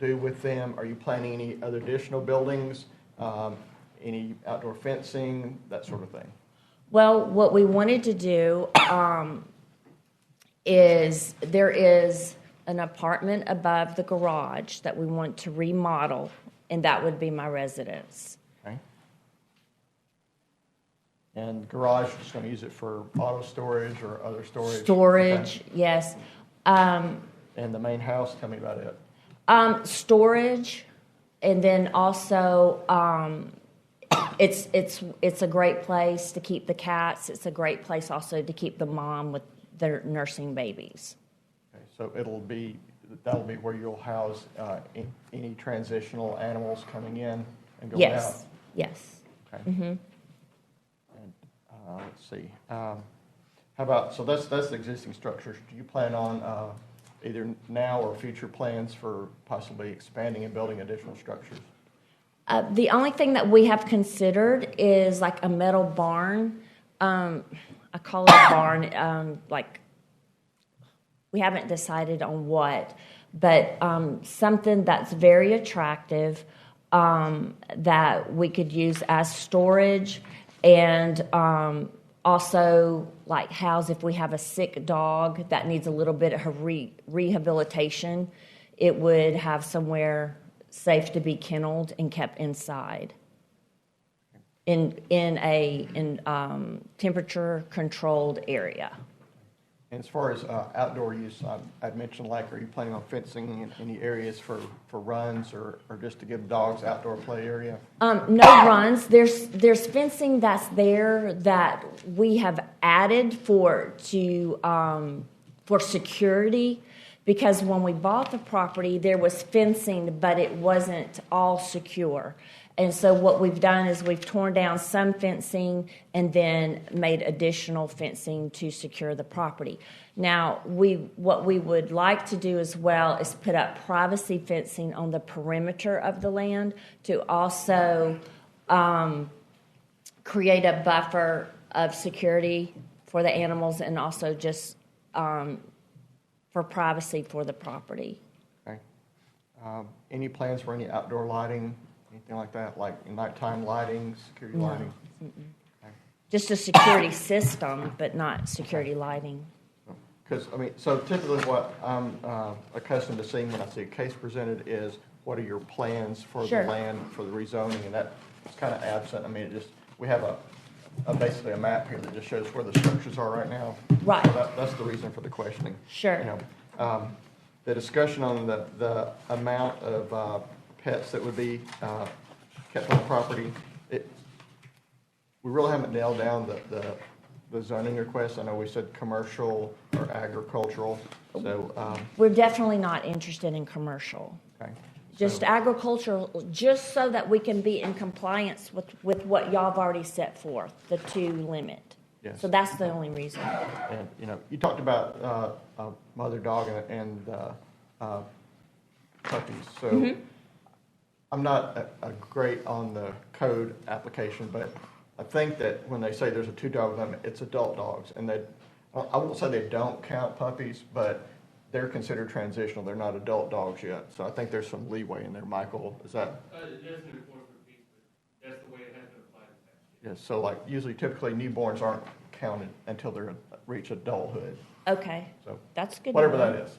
do with them? Are you planning any other additional buildings, any outdoor fencing, that sort of thing? Well, what we wanted to do is there is an apartment above the garage that we want to remodel, and that would be my residence. Okay. And garage, just going to use it for auto storage or other storage? Storage, Okay. yes. And the main house, tell me about it. Storage, and then also it's a great place to keep the cats. It's a great place also to keep the mom with their nursing babies. Okay, so that'll be where you'll house any transitional animals coming in and going out? Yes, yes. Okay. Mm-hmm. And let's see. How about, so that's the existing structures. Do you plan on either now or future plans for possibly expanding and building additional structures? The only thing that we have considered is like a metal barn. I call it a barn. We haven't decided on what, but something that's very attractive that we could use as storage, and also like house if we have a sick dog that needs a little bit of rehabilitation. It would have somewhere safe to be kenneled and kept inside in a temperature controlled area. And as far as outdoor use, I'd mentioned, are you planning on fencing in any areas for runs or just to give dogs outdoor play area? No runs. There's fencing that's there that we have added for security, because when we bought the property, there was fencing, but it wasn't all secure. And so what we've done is we've torn down some fencing and then made additional fencing to secure the property. Now, what we would like to do as well is put up privacy fencing on the perimeter of the land to also create a buffer of security for the animals, and also just for privacy for the property. Okay. Any plans for any outdoor lighting, anything like that, like nighttime lighting, security No. lighting? Just a security system, but not security lighting. Because, I mean, so typically what I'm accustomed to seeing when I see a case presented is, what are your plans for the Sure. land, for the rezoning, and that's kind of absent. I mean, we have basically a map here that just shows where the structures are right now. Right. So that's the reason for the questioning. Sure. You know, the discussion on the amount of pets that would be kept on the property, we really haven't nailed down the zoning request. I know we said commercial or agricultural, so. We're definitely not interested in commercial. Okay. Just So- agricultural, just so that we can be in compliance with what y'all have already set forth, the 2 limit. Yes. So that's the only reason. And, you know, you talked about mother dog and puppies. So Mm-hmm. I'm not great on the code application, but I think that when they say there's a 2-dog limit, it's adult dogs. And I won't say they don't count puppies, but they're considered transitional. They're not adult dogs yet. So I think there's some leeway in there. Michael, is that? That's an enforcement piece, but that's the way it has been applied in the past. Yes. So like typically newborns aren't counted until they reach adulthood. Okay, So that's good. to whatever know. that is.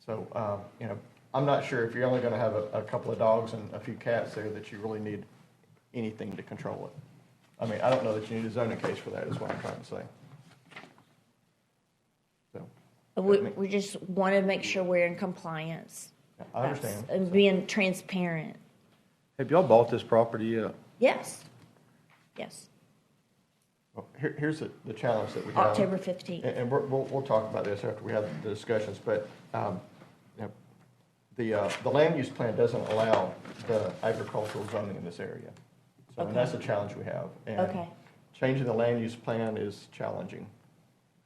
So you know, I'm not sure if you're only going to have a couple of dogs and a few cats there that you really need anything to control it. I mean, I don't know that you need a zoning case for that, is what I'm trying to say. So We just want to make sure we're in compliance. I understand. And being transparent. Have y'all bought this property yet? Yes. Yes. Well, here's the challenge that we have. October 15th. And we'll talk about this after we have the discussions, but you know, the land use plan doesn't allow the agricultural zoning in this area. So and that's the challenge we have. And Okay. changing the land use plan is challenging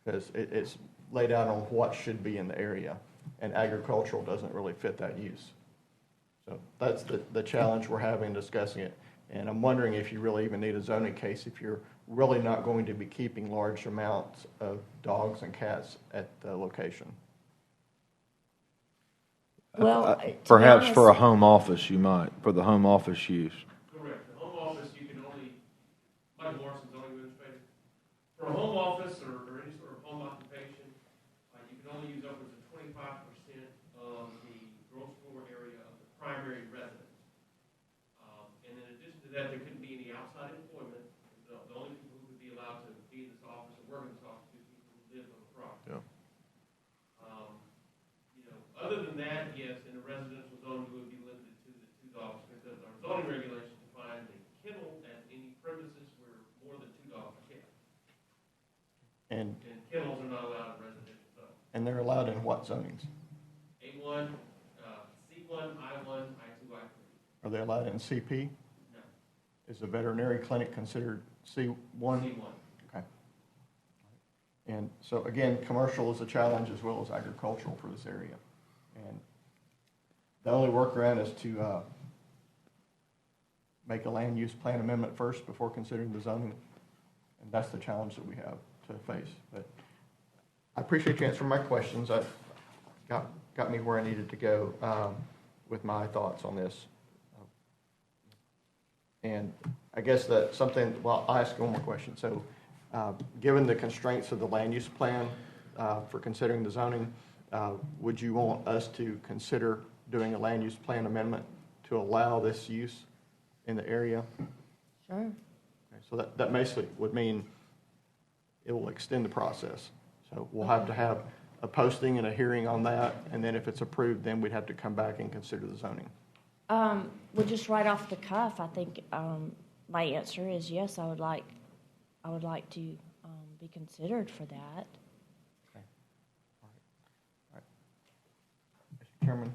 because it's laid out on what should be in the area, and agricultural doesn't really fit that use. So that's the challenge we're having discussing it. And I'm wondering if you really even need a zoning case if you're really not going to be keeping large amounts of dogs and cats at the location. Well, to be Perhaps for a honest- home office, you might, for the home office use. Correct. The home office, you can only, Mike Morrison, zoning administrator, for a home office or any sort of home occupation, you can only use upwards of 25% of the gross floor area of the primary residence. And in addition to that, there couldn't be any outside employment. The only people who would be allowed to be in this office or work in this office would be people who live on the property. Yeah. You know, other than that, yes, in a residential zone, we would be limited to the 2 dogs because our zoning regulations define a kennel as any premises where more than 2 dogs are kept. And Kennels are not allowed in residential zones. and they're allowed in what zonings? A1, C1, I1, I2, I3. Are they allowed in CP? No, Is the veterinary clinic considered C1? C1. Okay. And so again, commercial is a challenge as well as agricultural for this area. And the only workaround is to make a land use plan amendment first before considering the zoning. And that's the challenge that we have to face. But I appreciate you answering my questions. That got me where I needed to go with my thoughts on this. And I guess that something, well, I'll ask you one more question. So given the constraints of the land use plan for considering the zoning, would you want us to consider doing a land use plan amendment to allow this use in the area? Sure. Okay, so that basically would mean it will extend the process. So we'll have to have a posting and a hearing on that, and then if it's approved, then we'd have to come back and consider the zoning. Well, just right off the cuff, I think my answer is yes. I would like to be considered for that. Okay. All right. Mr. Chairman,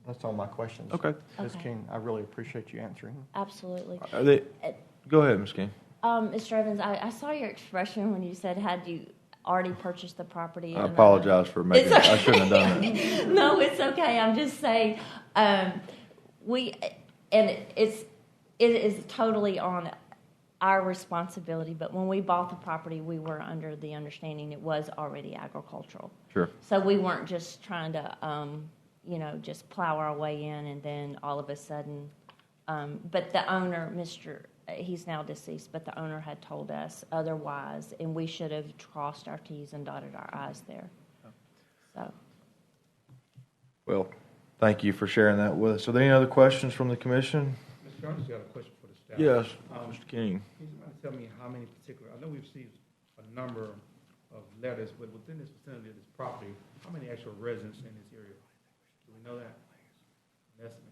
that's all my questions. Okay. Ms. Okay. King, I really appreciate you answering. Absolutely. Go ahead, Ms. King. Mr. Evans, I saw your expression when you said, had you already purchased the property? I apologize for making It's okay. I shouldn't have done it. No, it's okay. I'm just saying, it is totally on our responsibility, but when we bought the property, we were under the understanding it was already agricultural. Sure. So we weren't just trying to just plow our way in, and then all of a sudden, but the owner, he's now deceased, but the owner had told us otherwise, and we should have crossed our T's and dotted our I's there. So, Well, thank you for sharing that with us. Are there any other questions from the commission? Mr. Chairman, I just got a question for the staff. Yes, Mr. King. Can you tell me how many particular, I know we've received a number of letters, but within this vicinity of this property, how many actual residents in this area? Do we know that? An estimate?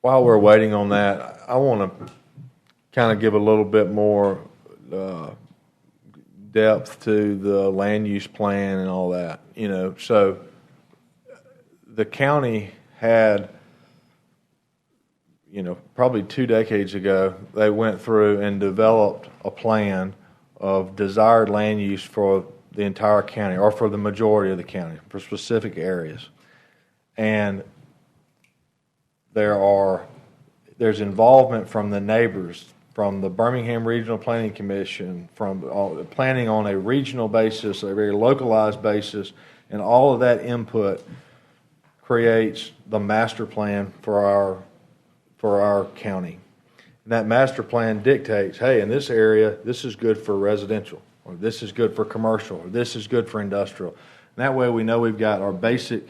While we're waiting on that, I want to kind of give a little bit more depth to the land use plan and all that. So the county had, probably 2 decades ago, they went through and developed a plan of desired land use for the entire county, or for the majority of the county, for specific areas. And there's involvement from the neighbors, from the Birmingham Regional Planning Commission, from planning on a regional basis, a very localized basis, and all of that input creates the master plan for our county. And that master plan dictates, hey, in this area, this is good for residential, or this is good for commercial, or this is good for industrial. And that way we know we've got our basic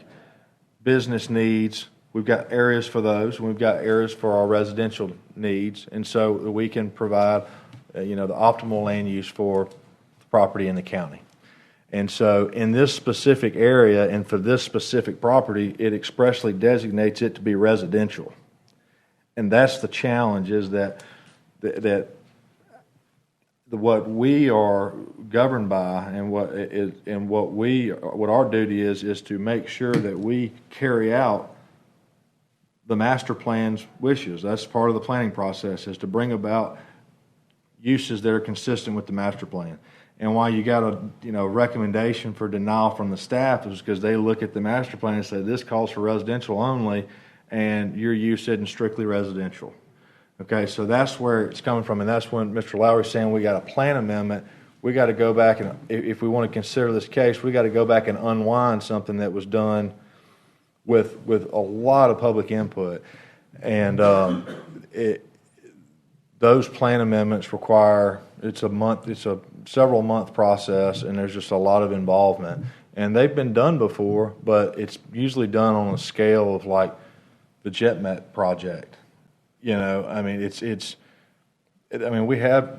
business needs. We've got areas for those, and we've got areas for our residential needs, and so we can provide, the optimal land use for the property in the county. And so in this specific area and for this specific property, it expressly designates it to be residential. And that's the challenge, is that what we are governed by, and what our duty is to make sure that we carry out the master plan's wishes. That's part of the planning process, is to bring about uses that are consistent with the master plan. And why you got a recommendation for denial from the staff is because they look at the master plan and say this calls for residential only, and your use isn't strictly residential. Okay, so that's where it's coming from, and that's when Mr. Lowry's saying we got a plan amendment. We got to go back, and if we want to consider this case, we got to go back and unwind something that was done with a lot of public input, and those plan amendments require, it's a several month process, and there's just a lot of involvement. And they've been done before, but it's usually done on a scale of like the JetMet project. We have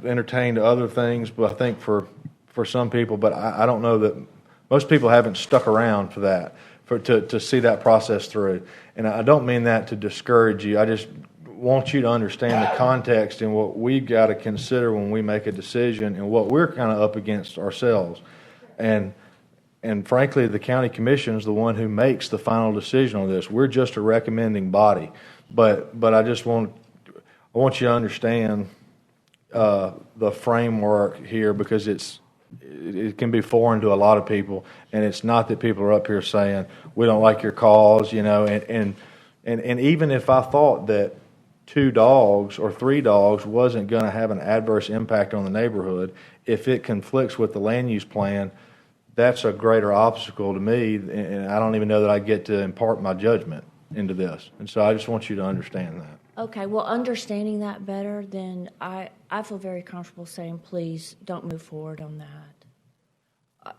entertained other things, but I think for some people, but I don't know that most people haven't stuck around for that. To see that process through. And I don't mean that to discourage you. I just want you to understand the context and what we've got to consider when we make a decision, and what we're kind of up against ourselves. And frankly, the county commission is the one who makes the final decision on this. We're just a recommending body. But I want you to understand the framework here, because it can be foreign to a lot of people, and it's not that people are up here saying we don't like your cause, and even if I thought that 2 dogs or 3 dogs wasn't going to have an adverse impact on the neighborhood, if it conflicts with the land use plan, that's a greater obstacle to me, and I don't even know that I get to impart my judgment into this. And so I just want you to understand that. okay, well, understanding that better, then I feel very comfortable saying, please don't move forward on that.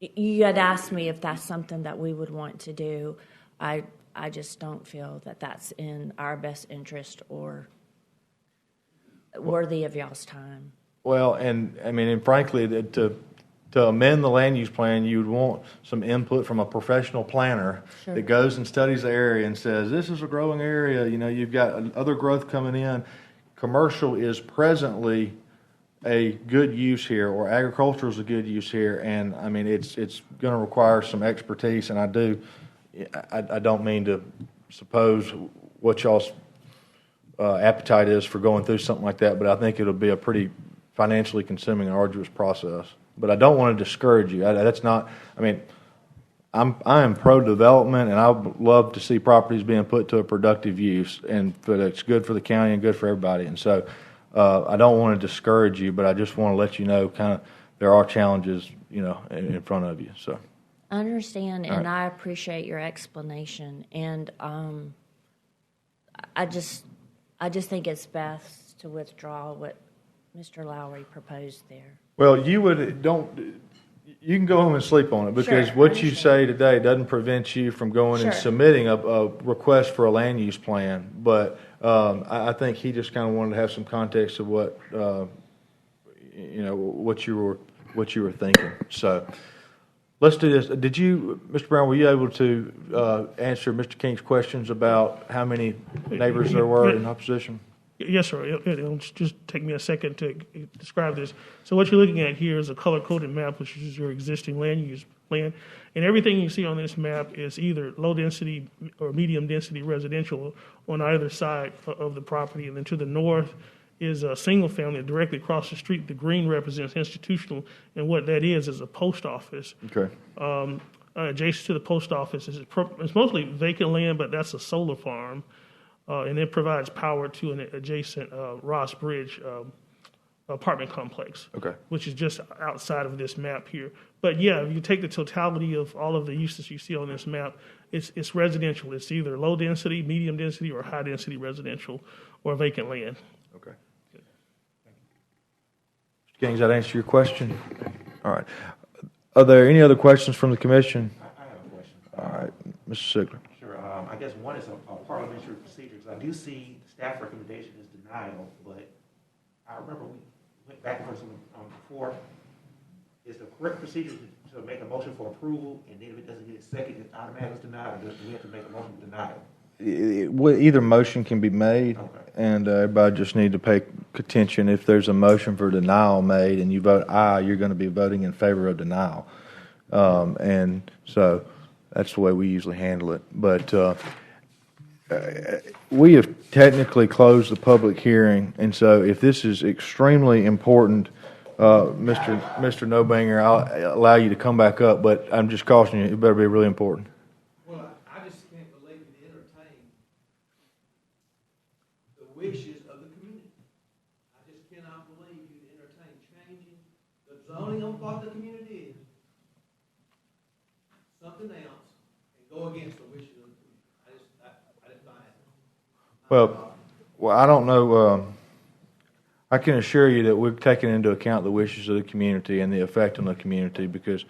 You had asked me if that's something that we would want to do. I just don't feel that that's in our best interest or worthy of y'all's time. Well, and frankly, to amend the land use plan, you would want some input from a professional planner that goes and studies the area and says, this is a growing area, you've got other growth coming in. commercial is presently a good use here, or agricultural is a good use here, and I mean, it's going to require some expertise, and I don't mean to suppose what y'all's appetite is for going through something like that, but I think it'll be a pretty financially consuming and arduous process. But I don't want to discourage you. That's not, I mean, I am pro-development, and I would love to see properties being put to a productive use, but it's good for the county and good for everybody. And so I don't want to discourage you, but I just want to let you know kind of there are challenges, in front of you. So I understand, and right. I appreciate your explanation. And I just think it's best to withdraw what Mr. Lowry proposed there. Well, you can go home and sleep on it, because Sure, what I you understand. say today doesn't prevent you from going and Sure. submitting a request for a land use plan. But I think he just kind of wanted to have some context of what what you were thinking. So let's do this. Did you, Mr. Brown, were you able to answer Mr. King's questions about how many neighbors there were in opposition? Yes, sir. It'll just take me a second to describe this. So what you're looking at here is a color-coded map, which is your existing land use plan. And everything you see on this map is either low-density or medium-density residential on either side of the property. And then to the north is a single-family directly across the street. The green represents institutional, and what that is a post office. Okay. Adjacent to the post office it's mostly vacant land, but that's a solar farm. And it provides power to an adjacent Ross Bridge apartment complex, Okay. which is just outside of this map here. But yeah, if you take the totality of all of the uses you see on this map, it's residential. It's either low density, medium density, or high density residential or vacant land. Okay. Mr. King, does that answer your question? All right. Are there any other questions from the commission? I have a question. All right, Mr. Sigler. Sure. I guess one is a parliamentary procedure, because I do see staff recommendation is denial, but I remember we went back and forth before. Is the correct procedure to make a motion for approval, and then if it doesn't get a second, it automatically denied, or do we have to make a motion for denial? Either motion can be made, Okay. and everybody just need to pay attention. If there's a motion for denial made and you vote aye, you're going to be voting in favor of denial. And so that's the way we usually handle it. But we have technically closed the public hearing, and so if this is extremely important, Mr. Nobanger, I'll allow you to come back up, but I'm just cautioning you, it better be really important. Well, I just can't believe you entertain the wishes of the community. I just cannot believe you entertain changing the zoning on what the community is, something else, and go against the wishes of the community. I just not happen. Well, I don't know. I can assure you that we've taken into account the wishes of the community and the effect on the community, because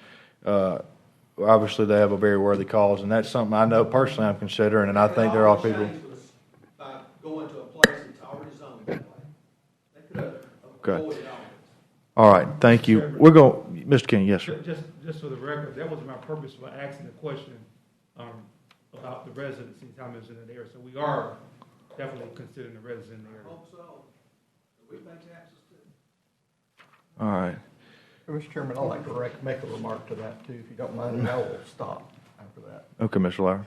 obviously they have a very worthy cause, and that's something I know personally I'm considering, and I think there are people. By going to a place that's already zoned that way. They could have avoided all this. All right, thank you. We're going, Mr. King, yes, sir. Just for the record, that was my purpose for asking the question about the residency comments in that area. So we are definitely considering the residents in the area. I hope so. We pay taxes too. All right. Mr. Chairman, I'd like to make a remark to that too, if you don't mind, and I will stop after that. Okay, Mr. Lauer.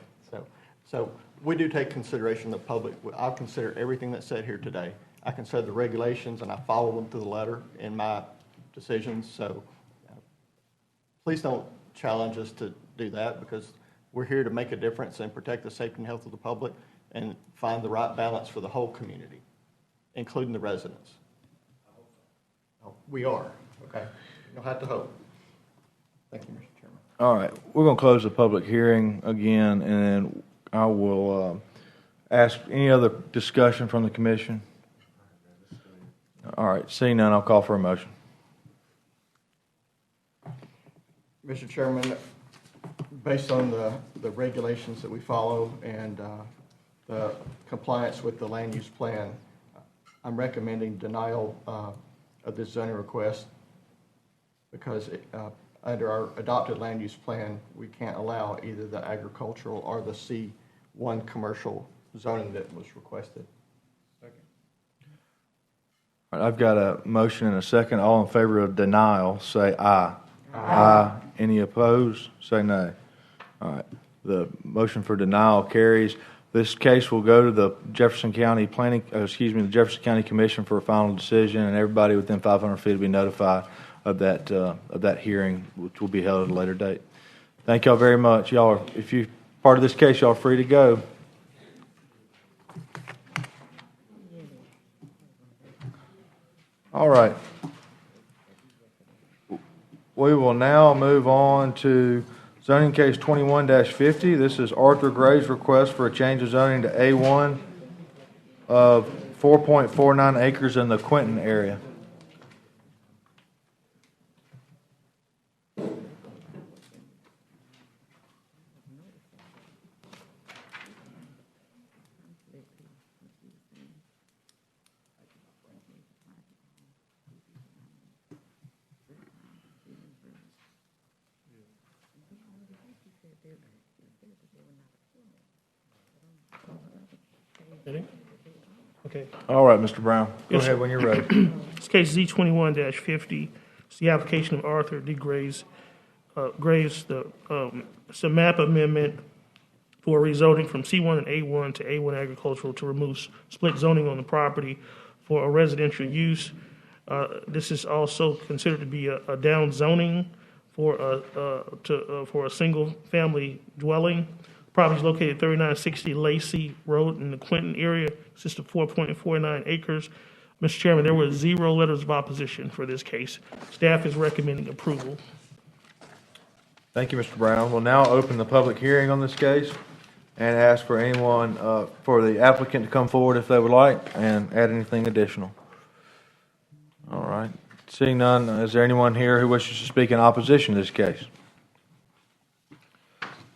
So we do take consideration of the public. I'll consider everything that's said here today. I consider the regulations, and I follow them to the letter in my decisions. So please don't challenge us to do that, because we're here to make a difference and protect the safety and health of the public and find the right balance for the whole community, including the residents. We are, okay? You don't have to hope. Thank you, Mr. Chairman. All right, we're going to close the public hearing again, and then I will ask any other discussion from the commission. All right, seeing none, I'll call for a motion. Mr. Chairman, based on the regulations that we follow and the compliance with the land use plan, I'm recommending denial of this zoning request, because under our adopted land use plan, we can't allow either the agricultural or the C1 commercial zoning that was requested. All right, I've got a motion and a second. All in favor of denial, say aye. Aye. Any opposed, say nay. All right. The motion for denial carries. This case will go to the Jefferson County the Jefferson County Commission for a final decision, and everybody within 500 feet will be notified of that hearing, which will be held at a later date. Thank y'all very much. Y'all, if you're part of this case, y'all are free to go. All right. We will now move on to zoning case 21-50. This is Arthur Gray's request for a change of zoning to A1 of 4.49 acres in the Quinton area. Ready? Okay. All right, Mr. Brown. Go Yes, ahead sir. when you're ready. This case Z21-50. It's the application of Arthur D. Graves. It's a map amendment for rezoning from C1 and A1 to A1 agricultural to remove split zoning on the property for a residential use. This is also considered to be a down zoning for a single family dwelling. Property is located at 3960 Lacey Road in the Quinton area. Consists of 4.49 acres. Mr. Chairman, there were 0 letters of opposition for this case. Staff is recommending approval. Thank you, Mr. Brown. We'll now open the public hearing on this case and ask for anyone, for the applicant to come forward if they would like and add anything additional. All right. Seeing none, is there anyone here who wishes to speak in opposition to this case?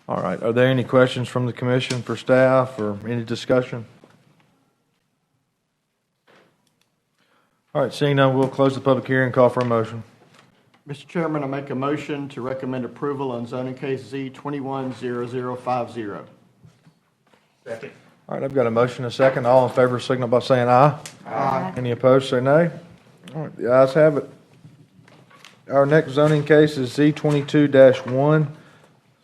All right. Are there any questions from the commission for staff or any discussion? All right. Seeing none, we'll close the public hearing and call for a motion. Mr. Chairman, I make a motion to recommend approval on zoning case Z210050. Second. All right. I've got a motion and a second. All in favor signal by saying aye. Aye. Any opposed, say nay. All right. The ayes have it. Our next zoning case is Z22-1.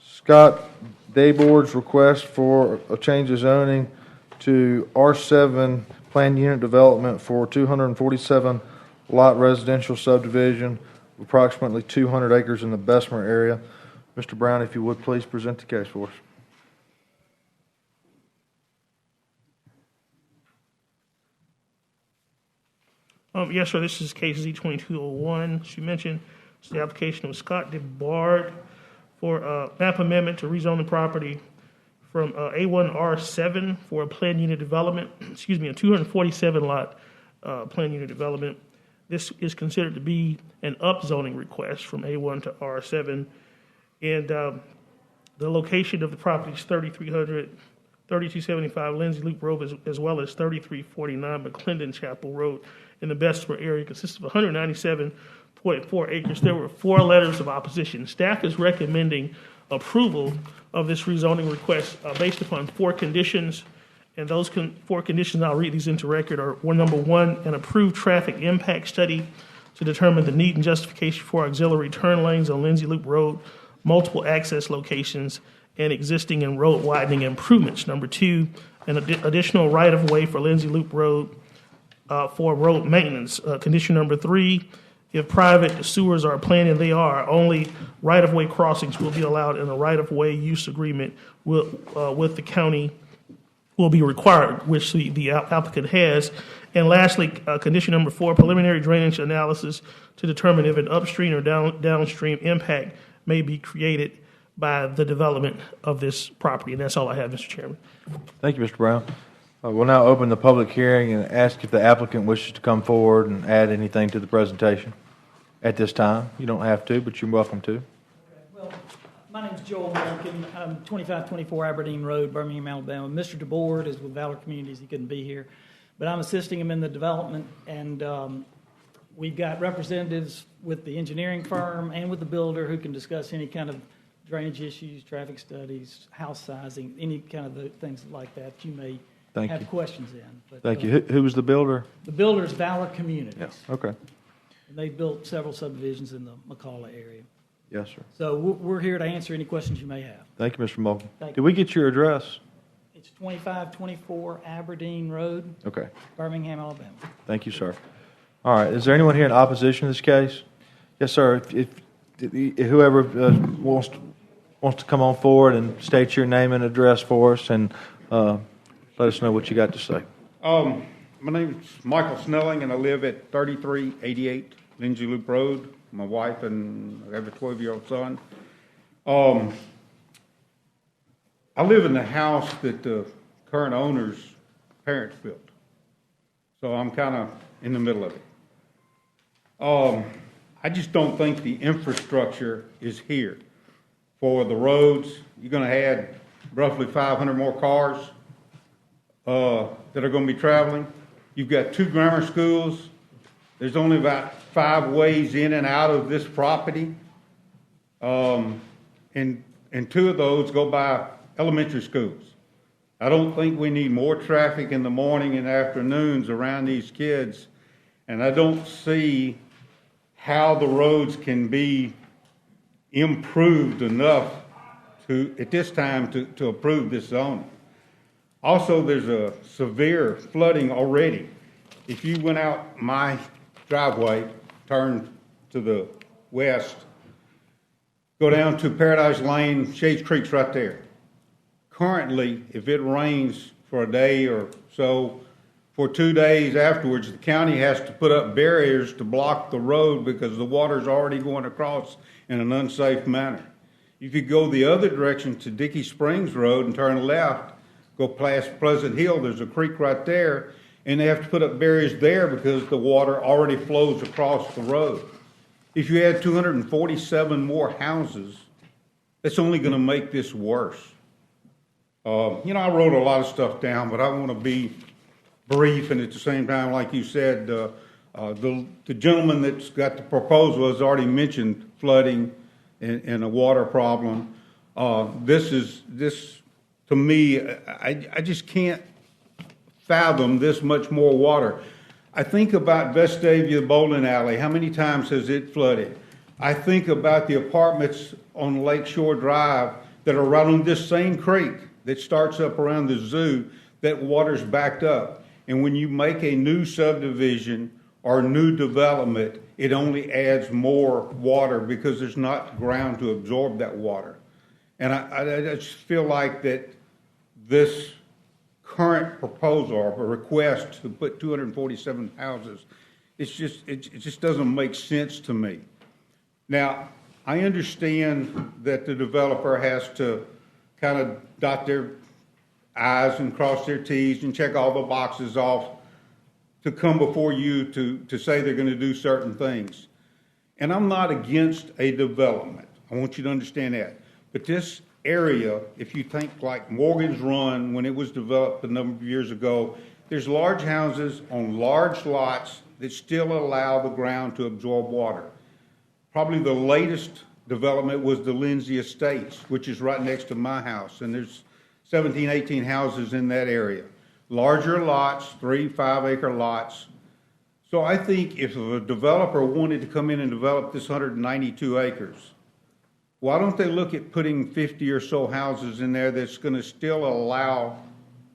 Scott Dayboard's request for a change of zoning to R7 planned unit development for 247 lot residential subdivision, approximately 200 acres in the Bessemer area. Mr. Brown, if you would please present the case for us. Yes, sir. This is case Z2201. As you mentioned, it's the application of Scott DeBard for a map amendment to rezone the property from A1R7 for a planned unit development, a 247 lot planned unit development. This is considered to be an upzoning request from A1 to R7. And the location of the property is 3275 Lindsay Loop Road, as well as 3349 McClendon Chapel Road in the Bessemer area. Consists of 197.4 acres. There were 4 letters of opposition. Staff is recommending approval of this rezoning request based upon 4 conditions. And those 4 conditions, I'll read these into record, are number 1, an approved traffic impact study to determine the need and justification for auxiliary turn lanes on Lindsay Loop Road, multiple access locations, and existing and road widening improvements. Number 2, an additional right-of-way for Lindsay Loop Road for road maintenance. Condition number 3, if private sewers are planned, and they are, only right-of-way crossings will be allowed, and a right-of-way use agreement with the county will be required, which the applicant has. And lastly, condition number 4, preliminary drainage analysis to determine if an upstream or downstream impact may be created by the development of this property. And that's all I have, Mr. Chairman. Thank you, Mr. Brown. We'll now open the public hearing and ask if the applicant wishes to come forward and add anything to the presentation at this time. You don't have to, but you're welcome to. Well, my name's Joel Malkin. I'm 2524 Aberdeen Road, Birmingham, Alabama. Mr. DeBoard is with Valor Communities. He couldn't be here. But I'm assisting him in the development, and we've got representatives with the engineering firm and with the builder who can discuss any kind of drainage issues, traffic studies, house sizing, any kind of things like that you may Thank have you. questions in. But, Thank you. Who was the builder? The builder's Valor Communities. Yeah, okay. And they've built several subdivisions in the McCalla area. Yes, sir. So we're here to answer any questions you may have. Thank you, Mr. Mulkin. Thank Did you. we get your address? It's 2524 Aberdeen Road, Okay. Birmingham, Alabama. Thank you, sir. All right, is there anyone here in opposition to this case? Yes, sir. If whoever wants to come on forward and state your name and address for us, and let us know what you got to say. My name's Michael Snelling, and I live at 3388 Lindsay Loop Road. My wife and I have a 12-year-old son. I live in the house that the current owner's parents built, so I'm kind of in the middle of it. I just don't think the infrastructure is here for the roads. You're going to add roughly 500 more cars that are going to be traveling. You've got 2 grammar schools. There's only about 5 ways in and out of this property. And 2 of those go by elementary schools. I don't think we need more traffic in the morning and afternoons around these kids. And I don't see how the roads can be improved enough to, at this time, to approve this zoning. Also, there's a severe flooding already. If you went out my driveway, turn to the west, go down to Paradise Lane, Shades Creek's right there. Currently, if it rains for a day or so, for 2 days afterwards, the county has to put up barriers to block the road because the water's already going across in an unsafe manner. You could go the other direction to Dickey Springs Road and turn left, go past Pleasant Hill, there's a creek right there, and they have to put up barriers there because the water already flows across the road. If you add 247 more houses, that's only going to make this worse. I wrote a lot of stuff down, but I want to be brief, and at the same time, like you said, the gentleman that's got the proposal has already mentioned flooding and a water problem. This to me, I just can't fathom this much more water. I think about Vestavia Bowling Alley. How many times has it flooded? I think about the apartments on Lakeshore Drive that are right on this same creek that starts up around the zoo, that water's backed up. And when you make a new subdivision or new development, it only adds more water because there's not ground to absorb that water. And I just feel like that this current proposal or request to put 247 houses, it just doesn't make sense to me. Now, I understand that the developer has to kind of dot their I's and cross their T's and check all the boxes off to come before you to say they're going to do certain things. And I'm not against a development. I want you to understand that. But this area, if you think like Morgan's Run, when it was developed a number of years ago, there's large houses on large lots that still allow the ground to absorb water. Probably the latest development was the Lindsay Estates, which is right next to my house, and there's 17, 18 houses in that area. Larger lots, 3-5 acre lots. So I think if a developer wanted to come in and develop this 192 acres, why don't they look at putting 50 or so houses in there that's going to still allow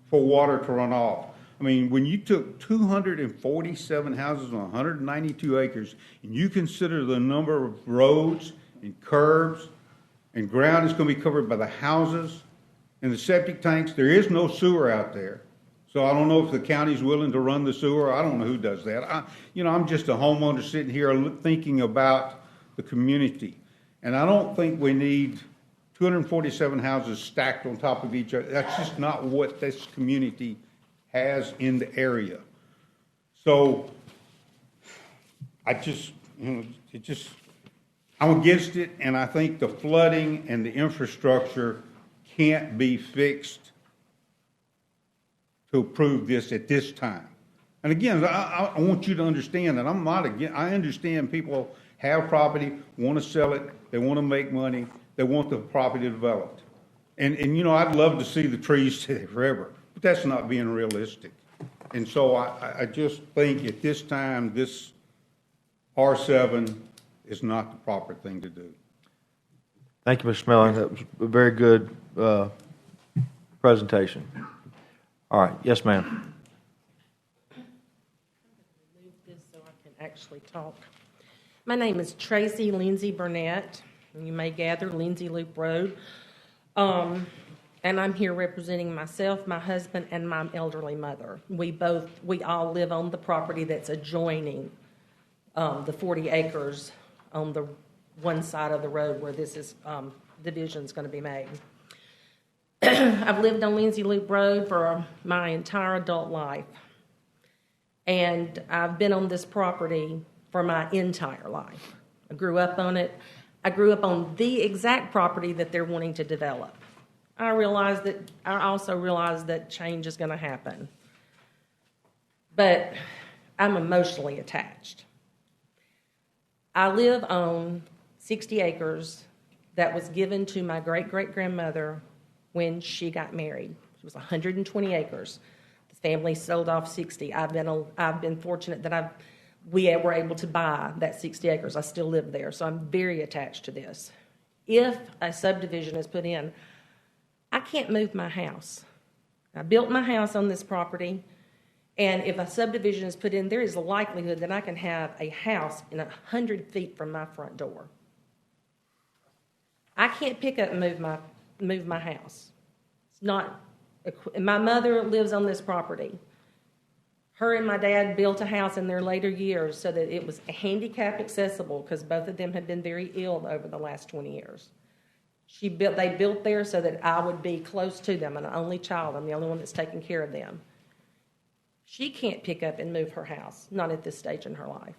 for water to run off? I mean, when you took 247 houses on 192 acres, and you consider the number of roads and curbs and ground that's going to be covered by the houses and the septic tanks, there is no sewer out there. So I don't know if the county's willing to run the sewer. I don't know who does that. I'm just a homeowner sitting here thinking about the community. And I don't think we need 247 houses stacked on top of each other. That's just not what this community has in the area. So I'm against it, and I think the flooding and the infrastructure can't be fixed to approve this at this time. And again, I want you to understand that I'm not against. I understand people have property, want to sell it, they want to make money, they want the property developed. And I'd love to see the trees stay forever. but that's not being realistic. And so I just think at this time, this R7 is not the proper thing to do. Thank you, Mr. Smelling. That was a very good presentation. All right. Yes, ma'am. Move this so I can actually talk. My name is Tracy Lindsay Burnett, and you may gather Lindsay Loop Road. And I'm here representing myself, my husband, and my elderly mother. We all live on the property that's adjoining the 40 acres on the one side of the road where this is division's going to be made. I've lived on Lindsay Loop Road for my entire adult life, and I've been on this property for my entire life. I grew up on it. I grew up on the exact property that they're wanting to develop. I also realized that change is going to happen. But I'm emotionally attached. I live on 60 acres that was given to my great-great-grandmother when she got married. It was 120 acres. The family sold off 60. I've been fortunate that we were able to buy that 60 acres. I still live there, so I'm very attached to this. If a subdivision is put in, I can't move my house. I built my house on this property, and if a subdivision is put in, there is a likelihood that I can have a house in 100 feet from my front door. I can't pick up and move my house. It's not. My mother lives on this property. Her and my dad built a house in their later years so that it was handicap accessible because both of them had been very ill over the last 20 years. They built there so that I would be close to them. I'm an only child. I'm the only one that's taking care of them. She can't pick up and move her house, not at this stage in her life.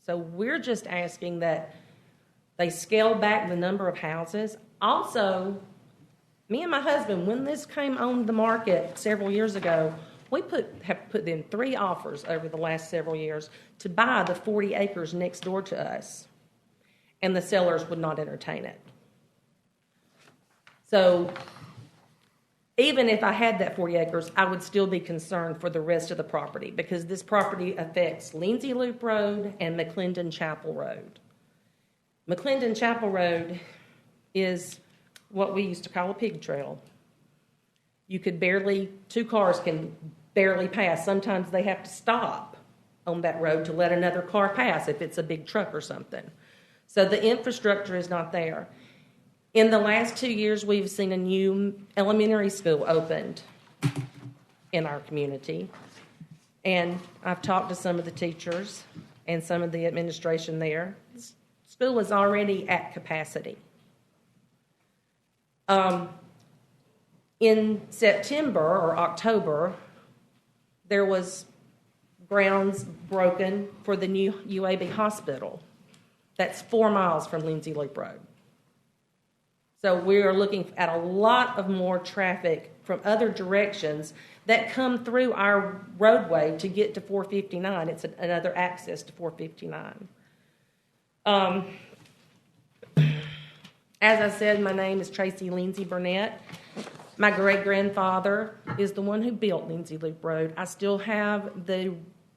So we're just asking that they scale back the number of houses. Also, me and my husband, when this came on the market several years ago, we have put in 3 offers over the last several years to buy the 40 acres next door to us, and the sellers would not entertain it. So even if I had that 40 acres, I would still be concerned for the rest of the property because this property affects Lindsay Loop Road and McClendon Chapel Road. McClendon Chapel Road is what we used to call a pig trail. 2 cars can barely pass. Sometimes they have to stop on that road to let another car pass if it's a big truck or something. So the infrastructure is not there. In the last 2 years, we've seen a new elementary school opened in our community. And I've talked to some of the teachers and some of the administration there. School is already at capacity. In September or October, there was grounds broken for the new UAB hospital. That's 4 miles from Lindsay Loop Road. So we are looking at a lot of more traffic from other directions that come through our roadway to get to 459. It's another access to 459. As I said, my name is Tracy Lindsay Burnett. My great-grandfather is the one who built Lindsay Loop Road. I still have the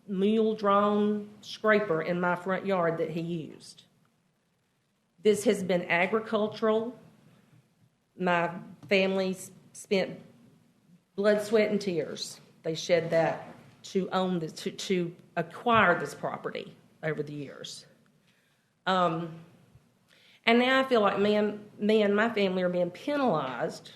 mule-drawn scraper in my front yard that he used. This has been agricultural. My family spent blood, sweat, and tears. They shed that to own this, to acquire this property over the years. And now I feel like me and my family are being penalized,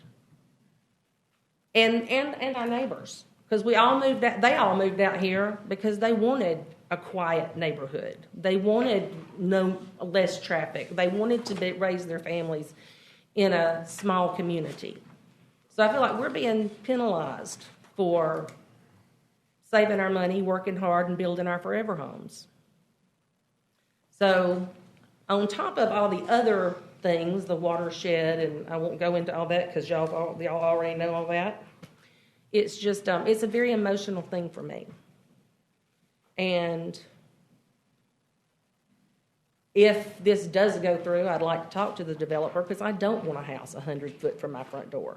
and our neighbors, because they all moved out here because they wanted a quiet neighborhood. They wanted less traffic. They wanted to raise their families in a small community. So I feel like we're being penalized for saving our money, working hard, and building our forever homes. So on top of all the other things, the watershed, and I won't go into all that because y'all already know all that, it's just, it's a very emotional thing for me. And if this does go through, I'd like to talk to the developer because I don't want a house 100 foot from my front door.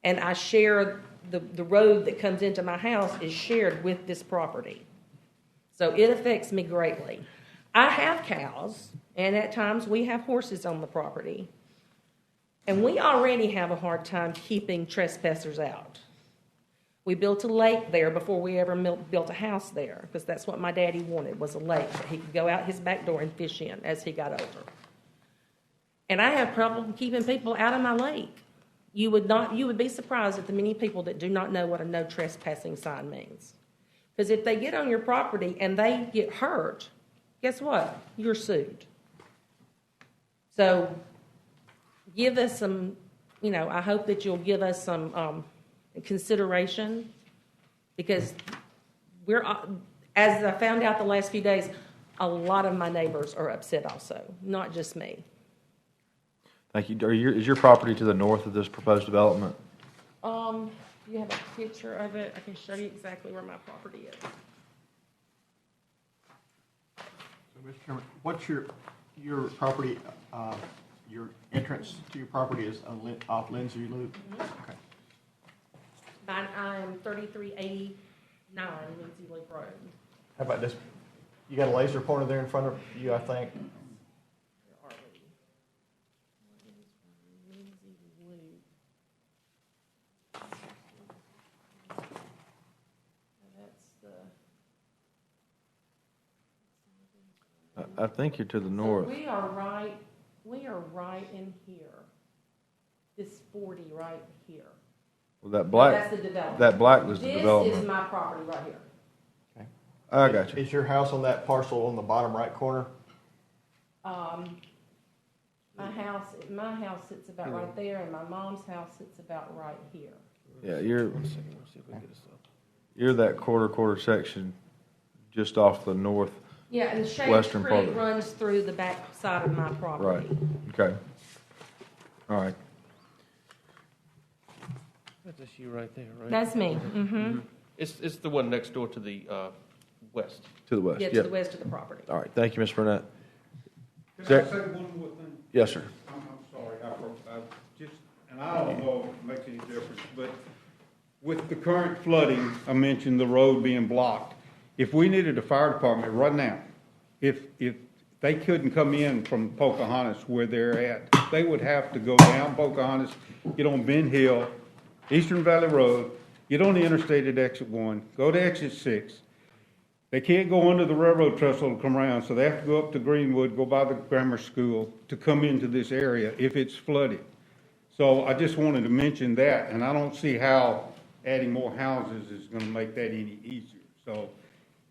And I share, the road that comes into my house is shared with this property. So it affects me greatly. I have cows, and at times we have horses on the property. And we already have a hard time keeping trespassers out. We built a lake there before we ever built a house there, because that's what my daddy wanted, was a lake that he could go out his back door and fish in as he got older. And I have problem keeping people out of my lake. You would be surprised at the many people that do not know what a no trespassing sign means. Because if they get on your property and they get hurt, guess what? You're sued. So give us some, I hope that you'll give us some consideration, because as I found out the last few days, a lot of my neighbors are upset also, not just me. Thank you. Is your property to the north of this proposed development? Do you have a picture of it? I can show you exactly where my property is. So, Mr. Chairman, what's your property, your entrance to your property is off Lindsay Loop? Mm-hmm. Okay. I'm 3389 Lindsay Loop Road. How about this? You got a laser pointer there in front of you, I think. Where are we? What is Lindsay Loop? That's the. I think you're to the north. So we are right in here. This 40 right here. Well, that black. That's the development. That black was the development. This is my property right here. Okay. I got you. Is your house on that parcel on the bottom right corner? My house sits about right there, and my mom's house sits about right here. Yeah, you're that quarter section just off the north. Yeah, and the Shades Western part Creek of it. runs through the back side of my property. Right. Okay. All right. That's you right there, right? That's me. Mm-hmm. It's the one next door to the west. To the west. Yeah, to Yep. the west of the property. All right. Thank you, Ms. Burnett. Can Sir? I say one more thing? Yes, sir. I'm sorry, I just, and I don't know if it makes any difference, but with the current flooding, I mentioned the road being blocked. If we needed a fire department right now, if they couldn't come in from Pocahontas where they're at, they would have to go down Pocahontas, get on Ben Hill, Eastern Valley Road, get on the interstate at exit 1, go to exit 6. They can't go under the railroad trestle to come around, so they have to go up to Greenwood, go by the grammar school to come into this area if it's flooded. So I just wanted to mention that, and I don't see how adding more houses is going to make that any easier. So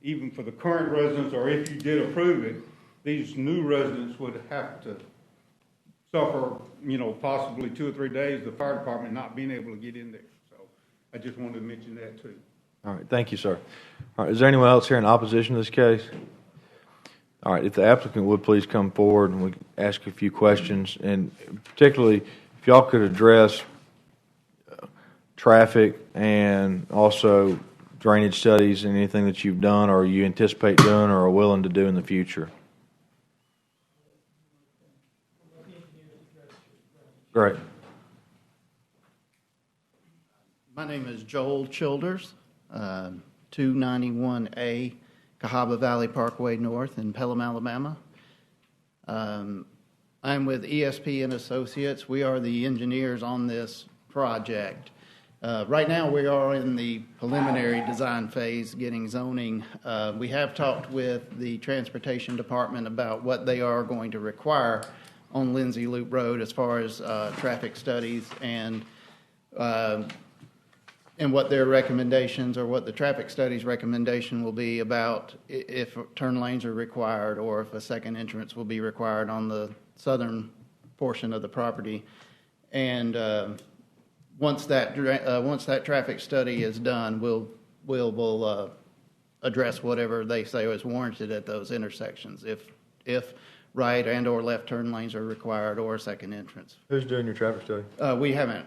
even for the current residents, or if you did approve it, these new residents would have to suffer, possibly 2 or 3 days, the fire department not being able to get in there. So I just wanted to mention that too. All right. Thank you, sir. All right. Is there anyone else here in opposition to this case? All right. If the applicant would please come forward and we can ask a few questions, and particularly if y'all could address traffic and also drainage studies and anything that you've done or you anticipate doing or are willing to do in the future. Great. My name is Joel Childers, 291A Cahaba Valley Parkway North in Pelham, Alabama. I'm with ESP and Associates. We are the engineers on this project. Right now, we are in the preliminary design phase, getting zoning. We have talked with the Transportation Department about what they are going to require on Lindsay Loop Road as far as traffic studies and what their recommendations or what the traffic studies recommendation will be about if turn lanes are required or if a second entrance will be required on the southern portion of the property. And once that traffic study is done, we'll address whatever they say is warranted at those intersections. If right and or left turn lanes are required or a second entrance. Who's doing your traffic study? We haven't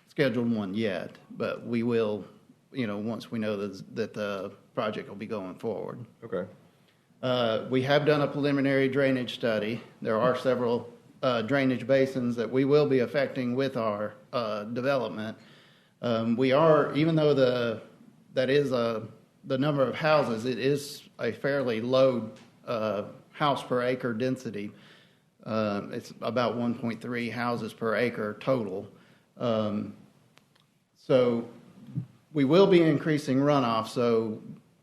scheduled one yet, but we will, once we know that the project will be going forward. Okay. We have done a preliminary drainage study. There are several drainage basins that we will be affecting with our development. We are, even though that is the number of houses, it is a fairly low house per acre density. It's about 1.3 houses per acre total. So we will be increasing runoff. So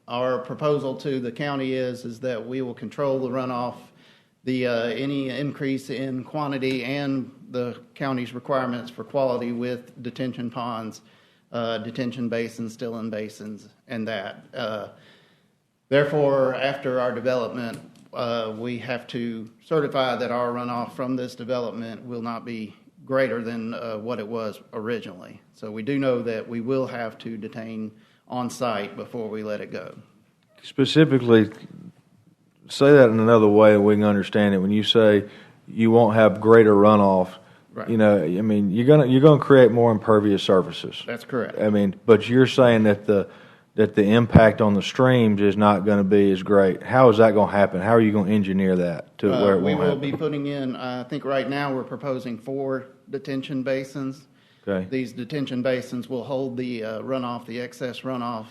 our proposal to the county is that we will control the runoff, any increase in quantity and the county's requirements for quality with detention ponds, detention basins, still-in basins, and that. Therefore, after our development, we have to certify that our runoff from this development will not be greater than what it was originally. So we do know that we will have to detain on site before we let it go. Specifically, say that in another way we can understand it. When you say you won't have greater runoff, right. I mean, you're gonna create more impervious surfaces. That's correct. I mean, but you're saying that the impact on the streams is not going to be as great. How is that going to happen? How are you going to engineer that to where it won't we will happen? be putting in, I think right now we're proposing 4 detention basins. Okay. These detention basins will hold the runoff, the excess runoff,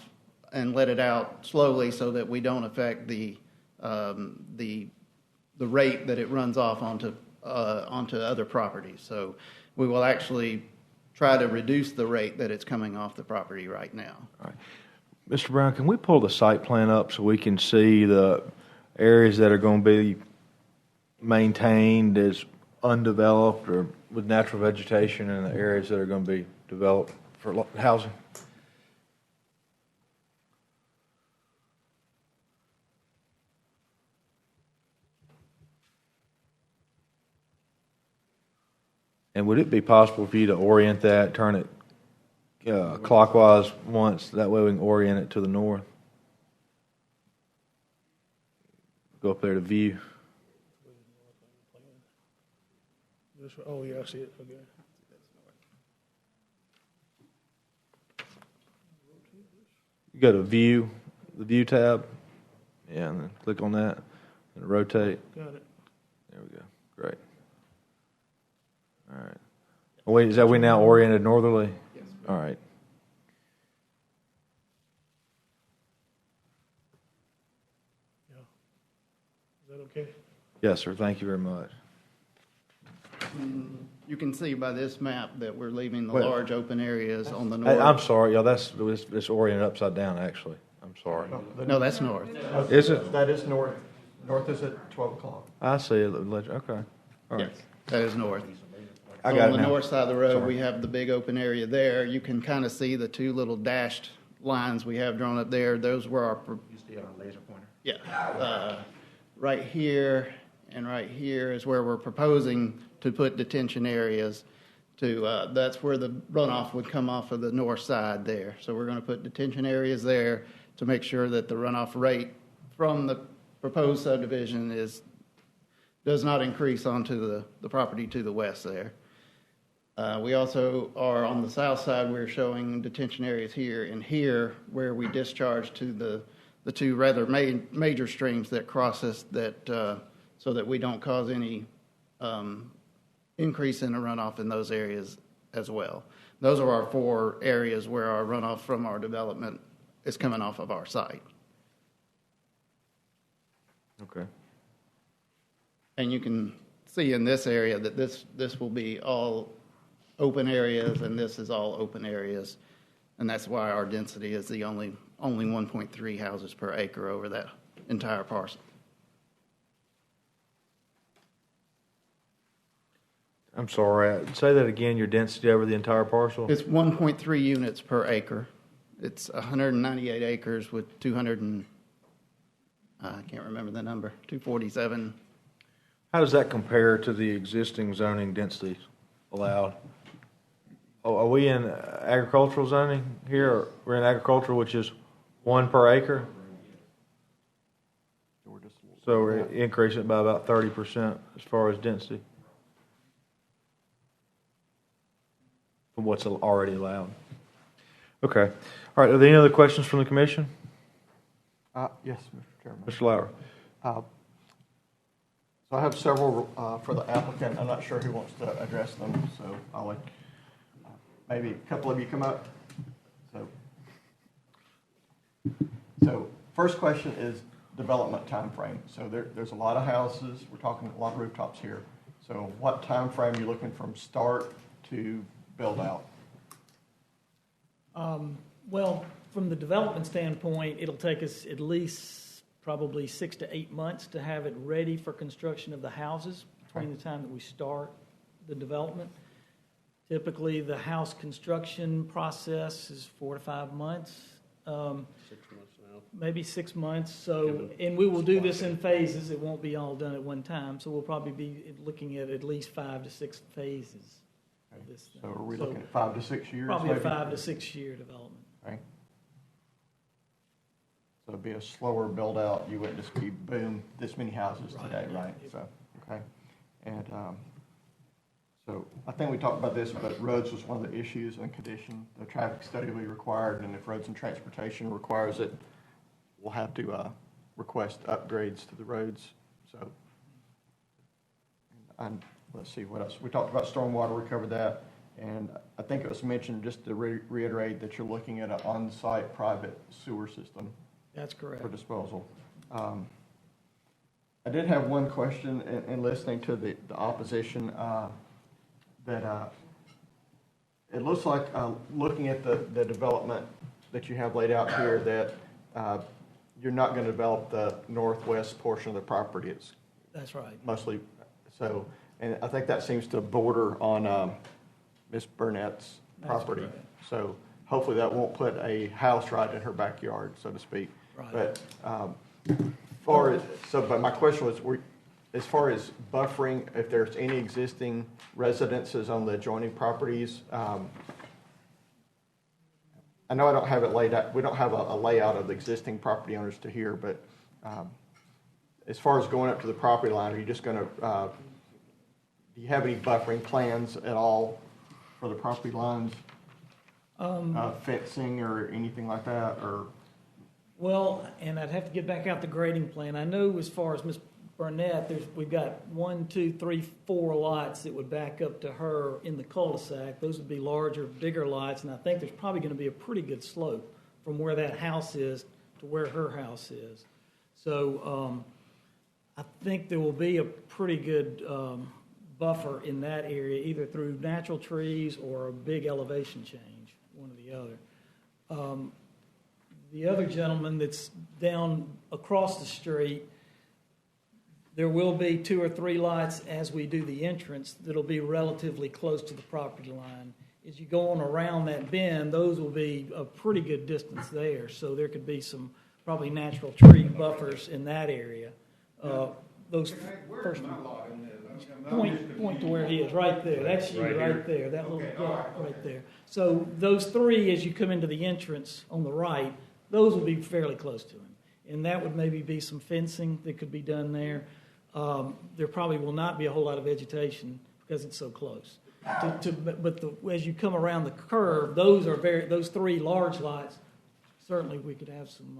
and let it out slowly so that we don't affect the rate that it runs off onto other properties. So we will actually try to reduce the rate that it's coming off the property right now. All right. Mr. Brown, can we pull the site plan up so we can see the areas that are going to be maintained as undeveloped or with natural vegetation and the areas that are going to be developed for housing? And would it be possible for you to orient that, turn it clockwise once, that way we can orient it to the north? Go up there to view. Oh, yeah, I see it, okay. You go to view, the view tab, yeah, and then click on that and rotate. Got it. There we go, great. All right. Wait, is that we now oriented northerly? Yes. All right. Is that okay? Yes, sir. Thank you very much. You can see by this map that we're leaving the Well, large open areas on the Hey, north. I'm sorry, y'all. It's oriented upside down. Actually, I'm sorry. No, that's north. Is it? That is north. North is at 12 o'clock. I see it. Okay. All right. Yes, that is north. I So got on it the now. north side of the road, Sorry. we have the big open area there. You can kind of see the 2 little dashed lines we have drawn up there. Those were our, You see it on a laser pointer? yeah. Right here and right here is where we're proposing to put detention areas to, that's where the runoff would come off of the north side there. So we're going to put detention areas there to make sure that the runoff rate from the proposed subdivision does not increase onto the property to the west there. We also are on the south side, we're showing detention areas here and here where we discharge to the 2 rather major streams that cross us so that we don't cause any increase in the runoff in those areas as well. Those are our 4 areas where our runoff from our development is coming off of our site. Okay. And you can see in this area that this will be all open areas, and this is all open areas. And that's why our density is the only 1.3 houses per acre over that entire parcel. I'm sorry. Say that again. Your density over the entire parcel. It's 1.3 units per acre. It's 198 acres with 200 and, I can't remember the number, 247. How does that compare to the existing zoning densities allowed? Oh, are we in agricultural zoning here? We're in agricultural, which is 1 per acre. So we're increasing it by about 30% as far as density from what's already allowed. Okay. All right. Are there any other questions from the commission? Yes, Mr. Chairman. Mr. Lauer. So I have several for the applicant. I'm not sure who wants to address them, so I'll let maybe a couple of you come up. So first question is development time frame. So there's a lot of houses. We're talking a lot of rooftops here. So what time frame are you looking from start to build out? Well, from the development standpoint, it'll take us at least probably 6 to 8 months to have it ready for construction of the houses between the time that we start the development. Typically, the house construction process is 4 to 5 months. 6 months now. Maybe 6 months. So, and we will do this in phases. It won't be all done at one time. So we'll probably be looking at least 5 to 6 phases of this thing. So are we looking at 5 to 6 years? Probably maybe? a 5 to 6 year development. Okay. So it'd be a slower build out. You wouldn't just be boom, this many houses today, right? So, okay. And so I think we talked about this, but roads was one of the issues and condition. The traffic study will be required, and if roads and transportation requires it, we'll have to request upgrades to the roads. So, and let's see what else. We talked about stormwater, we covered that. And I think it was mentioned, just to reiterate, that you're looking at an on-site private sewer system. That's correct. For disposal. I did have one question in listening to the opposition, that it looks like, looking at the development that you have laid out here, that you're not going to develop the northwest portion of the property. It's That's right. mostly, so, and I think that seems to border on Ms. Burnett's property. correct. So hopefully that won't put a house right in her backyard, so to speak. Right. But but my question was, as far as buffering, if there's any existing residences on the adjoining properties, I know I don't have it laid out, we don't have a layout of the existing property owners to here, but as far as going up to the property line, are you just going to, do you have any buffering plans at all for the property lines? Fencing or anything like that, or? Well, and I'd have to get back out the grading plan. I know as far as Ms. Burnett, we've got 1, 2, 3, 4 lots that would back up to her in the cul-de-sac. Those would be larger, bigger lots, and I think there's probably going to be a pretty good slope from where that house is to where her house is. So I think there will be a pretty good buffer in that area, either through natural trees or a big elevation change, one or the other. The other gentleman that's down across the street, there will be 2 or 3 lots as we do the entrance that'll be relatively close to the property line. As you go on around that bend, those will be a pretty good distance there, so there could be some probably natural tree buffers in that area. Those first point to where he is, right there. That's you, right there. That little dot right there. So those 3, as you come into the entrance on the right, those will be fairly close to him. And that would maybe be some fencing that could be done there. There probably will not be a whole lot of vegetation because it's so close. But as you come around the curve, those 3 large lots, certainly we could have some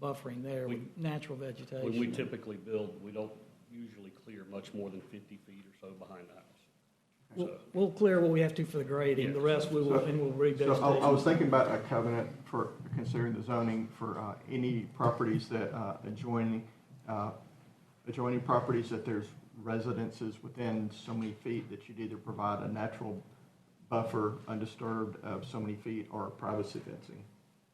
buffering there with natural vegetation. When we typically build, we don't usually clear much more than 50 feet or so behind the house. We'll clear what we have to for the grading. Yes. The rest we will, and we'll revegetate. So I was thinking about a covenant for considering the zoning for any properties that adjoining properties that there's residences within so many feet that you'd either provide a natural buffer undisturbed of so many feet or privacy fencing.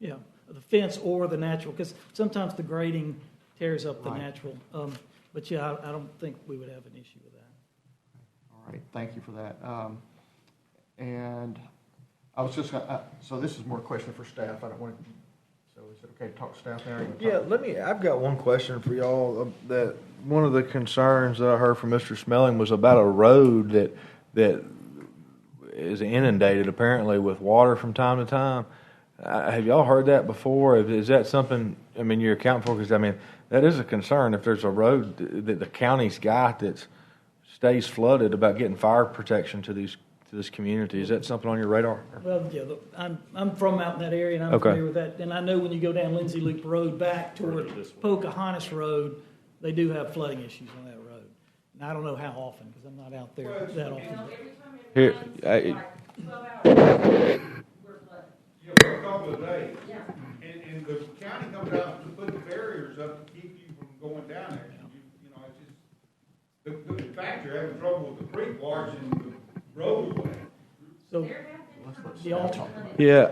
Yeah, the fence or the natural, because sometimes the grading tears up the Right. natural. But yeah, I don't think we would have an issue with that. All right, thank you for that. And I was just going to, so this is more a question for staff. I don't want to, so is it okay to talk to staff now? Yeah, I've got one question for y'all. That one of the concerns that I heard from Mr. Smelling was about a road that is inundated apparently with water from time to time. Have y'all heard that before? Is that something, I mean, you're accounting for? Because, I mean, that is a concern if there's a road that the county's got that stays flooded about getting fire protection to this community. Is that something on your radar? Well, yeah, I'm from out in that area, and I'm Okay. familiar with that. And I know when you go down Lindsay Loop Road back toward Pocahontas Road, they do have flooding issues on that road. And I don't know how often, because I'm not out there that often. Here, 12 hours. We're flooded. Yeah, for a couple of days. Yeah. And the county comes out to put the barriers up to keep you from going down there. You know, it's just, the fact you're having trouble with the creek washing the road away. So the alter, Yeah,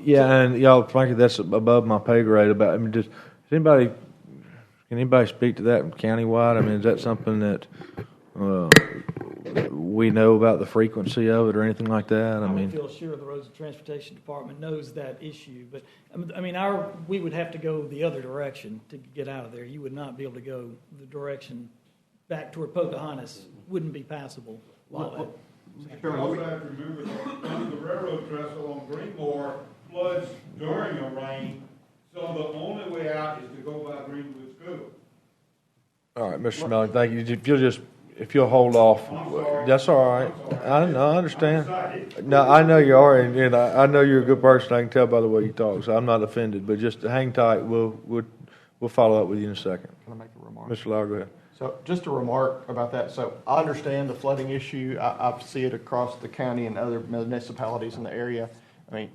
yeah, and y'all, frankly, that's above my pay grade about, I mean, can anybody speak to that countywide? I mean, is that something that, we know about the frequency of it or anything like that? I I would mean, feel sure the Roads and Transportation Department knows that issue, but, I mean, we would have to go the other direction to get out of there. You would not be able to go the direction back toward Pocahontas, wouldn't be passable. You also have to remember that the railroad trestle on Greenmore floods during a rain, so the only way out is to go by Greenwood School. all right, Mr. Melling, thank you. If you'll hold off, that's all right. I understand. No, I know you are, and I know you're a good person. I can tell by the way you talk, so I'm not offended. But just hang tight. We'll follow up with you in a second. Can I make a remark? Mr. Lauer, go ahead. So just a remark about that. So I understand the flooding issue. I see it across the county and other municipalities in the area. I mean,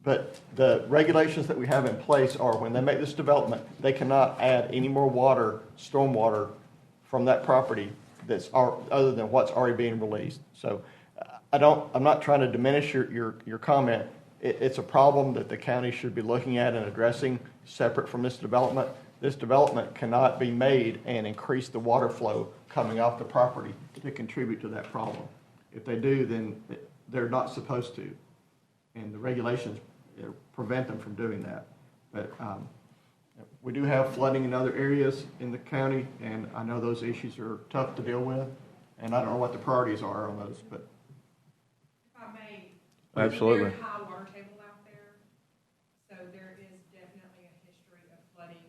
but the regulations that we have in place are when they make this development, they cannot add any more water, stormwater, from that property other than what's already being released. So I'm not trying to diminish your comment. It's a problem that the county should be looking at and addressing separate from this development. This development cannot be made and increase the water flow coming off the property to contribute to that problem. If they do, then they're not supposed to. And the regulations prevent them from doing that. But we do have flooding in other areas in the county, and I know those issues are tough to deal with. And I don't know what the priorities are on those, but. If I may. Absolutely. There's a very high water table out there, so there is definitely a history of flooding.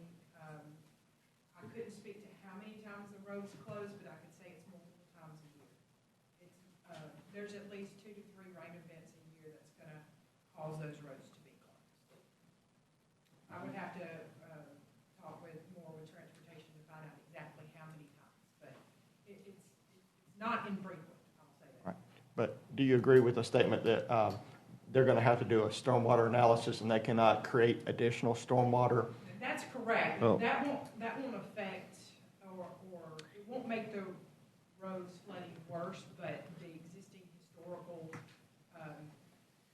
I couldn't speak to how many times the road's closed, but I could say it's multiple times a year. There's at least 2 to 3 rain events a year that's gonna cause those roads to be closed. I would have to, talk more with transportation to find out exactly how many times, but it's not infrequent, I'll say that. Right. But do you agree with the statement that they're going to have to do a stormwater analysis and they cannot create additional stormwater? That's correct. Oh. That won't affect or it won't make the roads flooding worse, but the existing historical,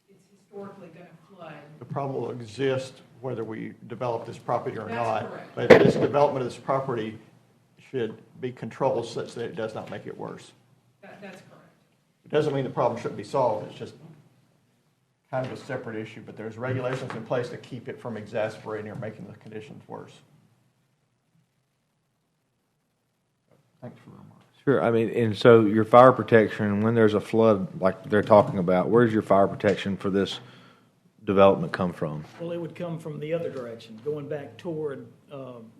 it's historically going to flood. The problem will exist whether we develop this property or That's not. correct. But this development of this property should be controlled such that it does not make it worse. That's correct. It doesn't mean the problem shouldn't be solved. It's just kind of a separate issue, but there's regulations in place to keep it from exasperating or making the conditions worse. Thanks for the remarks. Sure. I mean, and so your fire protection, when there's a flood like they're talking about, where's your fire protection for this development come from? well, it would come from the other direction, going back toward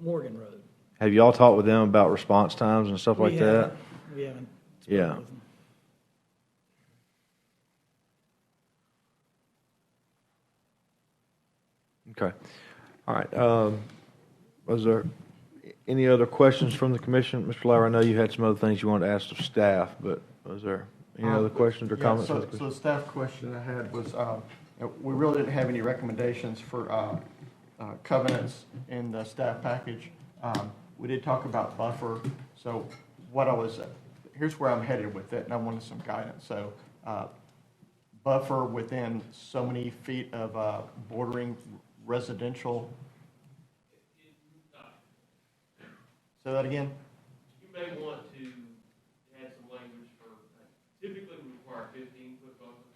Morgan Road. Have y'all talked with them about response times and stuff like that? We haven't. Yeah. with them. Okay. All right. Was there any other questions from the commission? Mr. Lauer, I know you had some other things you wanted to ask of staff, but was there any other questions or comments? So the staff question I had was, we really didn't have any recommendations for covenants in the staff package. We did talk about buffer. So here's where I'm headed with it, and I wanted some guidance. So buffer within so many feet of bordering residential. Say that again? You may want to add some language for, typically we require 15-foot buffer.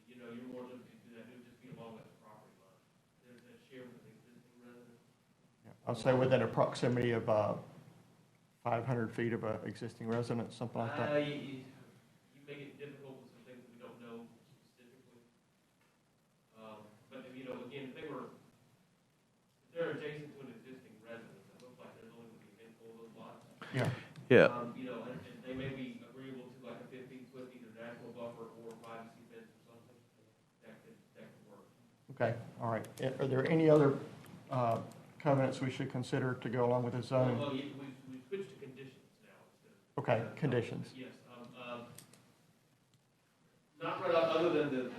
You're more limited to that, it would just be along that property line. There's that share with the existing resident. I'll say within a proximity of 500 feet of an existing residence, something like that. You make it difficult with some things we don't know specifically. But, again, if they're adjacent to an existing residence, it looks like there's only going to be a handful of those lots. Yeah. Yeah. And they may be agreeable to like a 15-foot either natural buffer or privacy fence or something. That could work. Okay, all right. Are there any other covenants we should consider to go along with this zoning? Well, we switched to conditions now. Okay, conditions. Yes. Not right off, other than the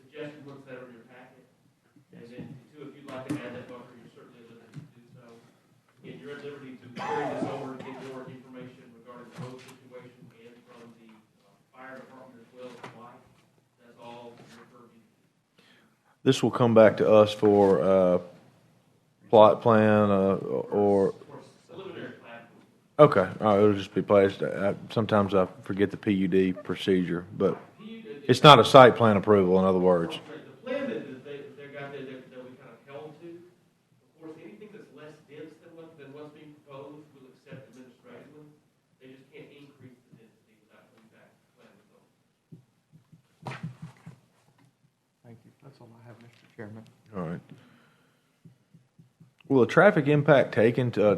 suggested ones that are in your packet. And then, too, if you'd like to add that buffer, you're certainly at liberty to do so. Again, you're at liberty to carry this over and get more information regarding the road situation and from the fire department as well as why. That's all your purview. This will come back to us for plot plan or. Preliminary plan. Okay, all right, it'll just be placed. Sometimes I forget the PUD procedure, but it's not a site plan approval, in other words. The plan that they got there that we kind of held to, of course, anything that's less dense than what's being proposed, we'll accept administratively. They just can't increase the density without coming back to plan results. Thank you. That's all I have, Mr. Chairman. All right. Will a traffic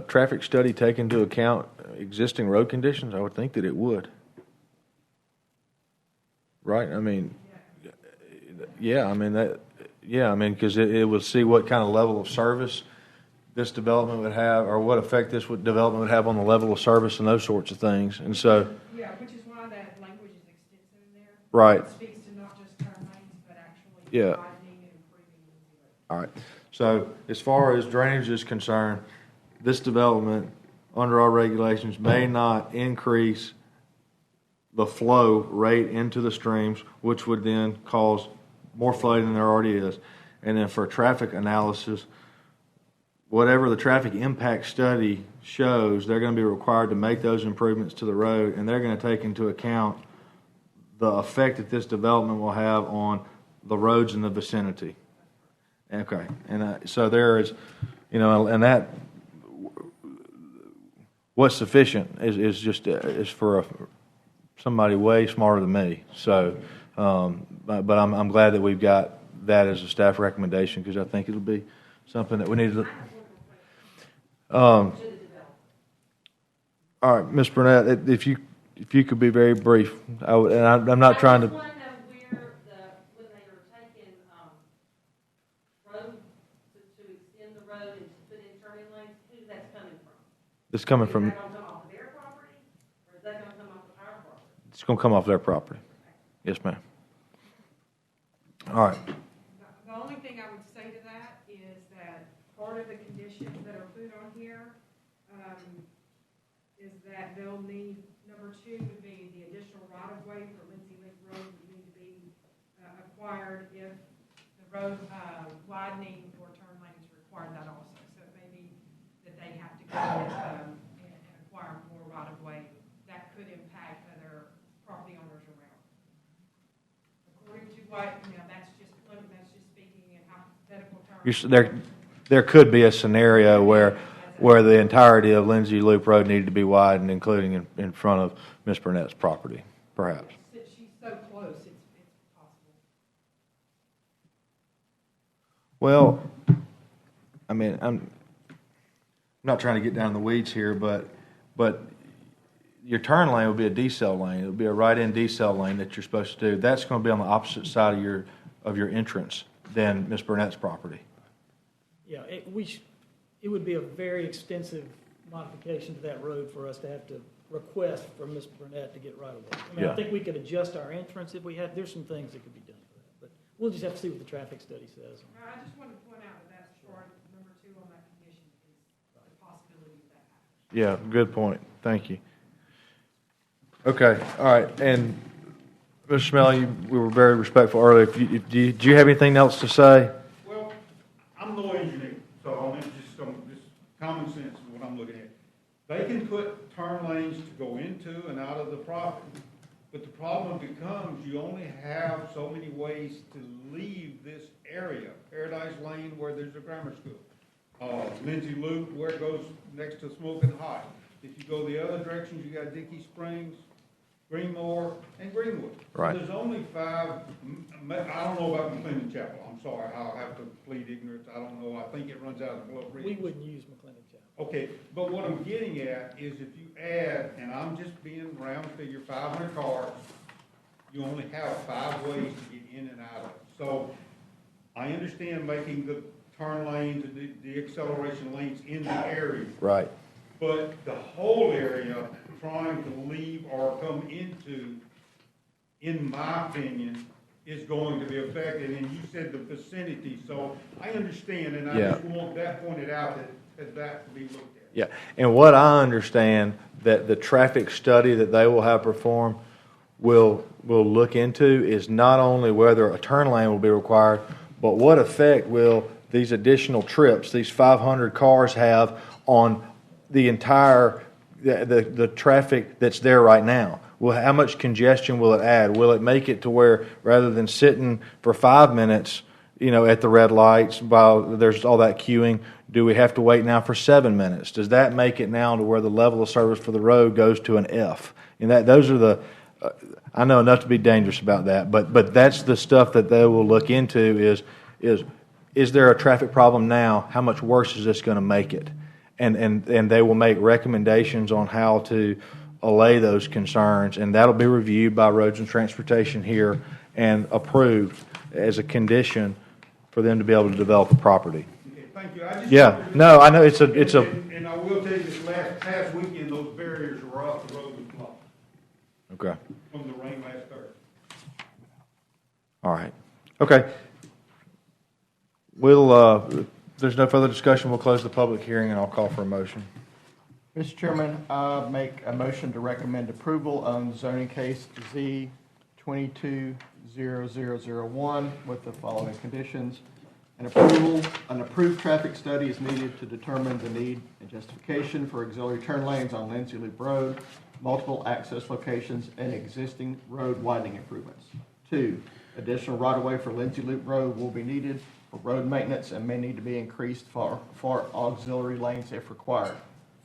traffic study take into account existing road conditions? I would think that it would. Right? I mean, because it would see what kind of level of service this development would have, or what effect development would have on the level of service and those sorts of things. And so. Yeah, which is why that language is extensive in there. Right. It speaks to not just turn lanes, but actually Yeah. widening and improving. All right. So as far as drainage is concerned, this development, under our regulations, may not increase the flow rate into the streams, which would then cause more flooding than there already is. And then for traffic analysis, whatever the traffic impact study shows, they're going to be required to make those improvements to the road, and they're going to take into account the effect that this development will have on the roads in the vicinity. Okay, and so there is, and that what's sufficient is for somebody way smarter than me. So, but I'm glad that we've got that as a staff recommendation, because I think it'll be something that we need to. All right, Ms. Burnett, if you could be very brief, I'm not trying to. It's coming from. Is that going to come off their property, or is that going to come off of our property? It's going to come off their property. Yes, ma'am. All right. The only thing I would say to that is that part of the conditions that are put on here is that they'll need, number 2 would be the additional right-of-way for Lindsay Lake Road would need to be acquired if the road widening or turn lanes require that also. So it may be that they have to go and acquire more right-of-way. That could impact other property owners around. According to what, that's just speaking in hypothetical terms. There could be a scenario where the entirety of Lindsay Loop Road needed to be widened, including in front of Ms. Burnett's property, perhaps. Since she's so close, it's possible. Well, I mean, I'm not trying to get down in the weeds here, but your turn lane will be a decel lane. It'll be a right-in decel lane that you're supposed to do. That's going to be on the opposite side of your entrance than Ms. Burnett's property. Yeah, it would be a very extensive modification to that road for us to have to request from Ms. Burnett to get right of way. I mean, Yeah. I think we could adjust our entrance if we had. There's some things that could be done for that, but we'll just have to see what the traffic study says. I just wanted to point out that that's part number 2 on that condition is the possibility of that happening. Yeah, good point. Thank you. Okay, all right. And Mr. Smell, we were very respectful earlier. Do you have anything else to say? Well, I'm no engineer, so I mean, just common sense is what I'm looking at. They can put turn lanes to go into and out of the property, but the problem becomes you only have so many ways to leave this area. Paradise Lane, where there's a grammar school. Lindsay Loop, where it goes next to Smoking Hot. If you go the other directions, you got Dickey Springs, Greenmore, and Greenwood. Right. So there's only 5. I don't know about McClendon Chapel. I'm sorry, I'll have to plead ignorance. I don't know. I think it runs out of Bluff Ridge. We wouldn't use McClendon Chapel. Okay, but what I'm getting at is if you add, and I'm just being round figure, 500 cars, you only have 5 ways to get in and out of it. So I understand making the turn lanes and the acceleration lanes in the area. Right. But the whole area trying to leave or come into in my opinion, is going to be affected, and you said the vicinity, so I understand, and I Yeah. just want that pointed out that to be looked at. Yeah, and what I understand, that the traffic study that they will have performed will look into is not only whether a turn lane will be required, but what effect will these additional trips, these 500 cars have on the entire, the traffic that's there right now. Well, how much congestion will it add? Will it make it to where rather than sitting for 5 minutes, at the red lights while there's all that queuing, do we have to wait now for 7 minutes? Does that make it now to where the level of service for the road goes to an F? And those are the, I know enough to be dangerous about that, but that's the stuff that they will look into is there a traffic problem now? How much worse is this going to make it? And they will make recommendations on how to allay those concerns, and that'll be reviewed by Roads and Transportation here and approved as a condition for them to be able to develop the property. Okay, thank you. I just No, I know it's a. And I will tell you this past weekend, those barriers were up, the road was blocked. Okay. From the rain last Thursday. All right. Okay. We'll. If there's no further discussion, we'll close the public hearing, and I'll call for a motion. Mr. Chairman, I make a motion to recommend approval on zoning case Z 220001 with the following conditions. An approved traffic study is needed to determine the need and justification for auxiliary turn lanes on Lindsay Loop Road, multiple access locations, and existing road widening improvements. 2, additional right-of-way for Lindsay Loop Road will be needed for road maintenance and may need to be increased for auxiliary lanes if required.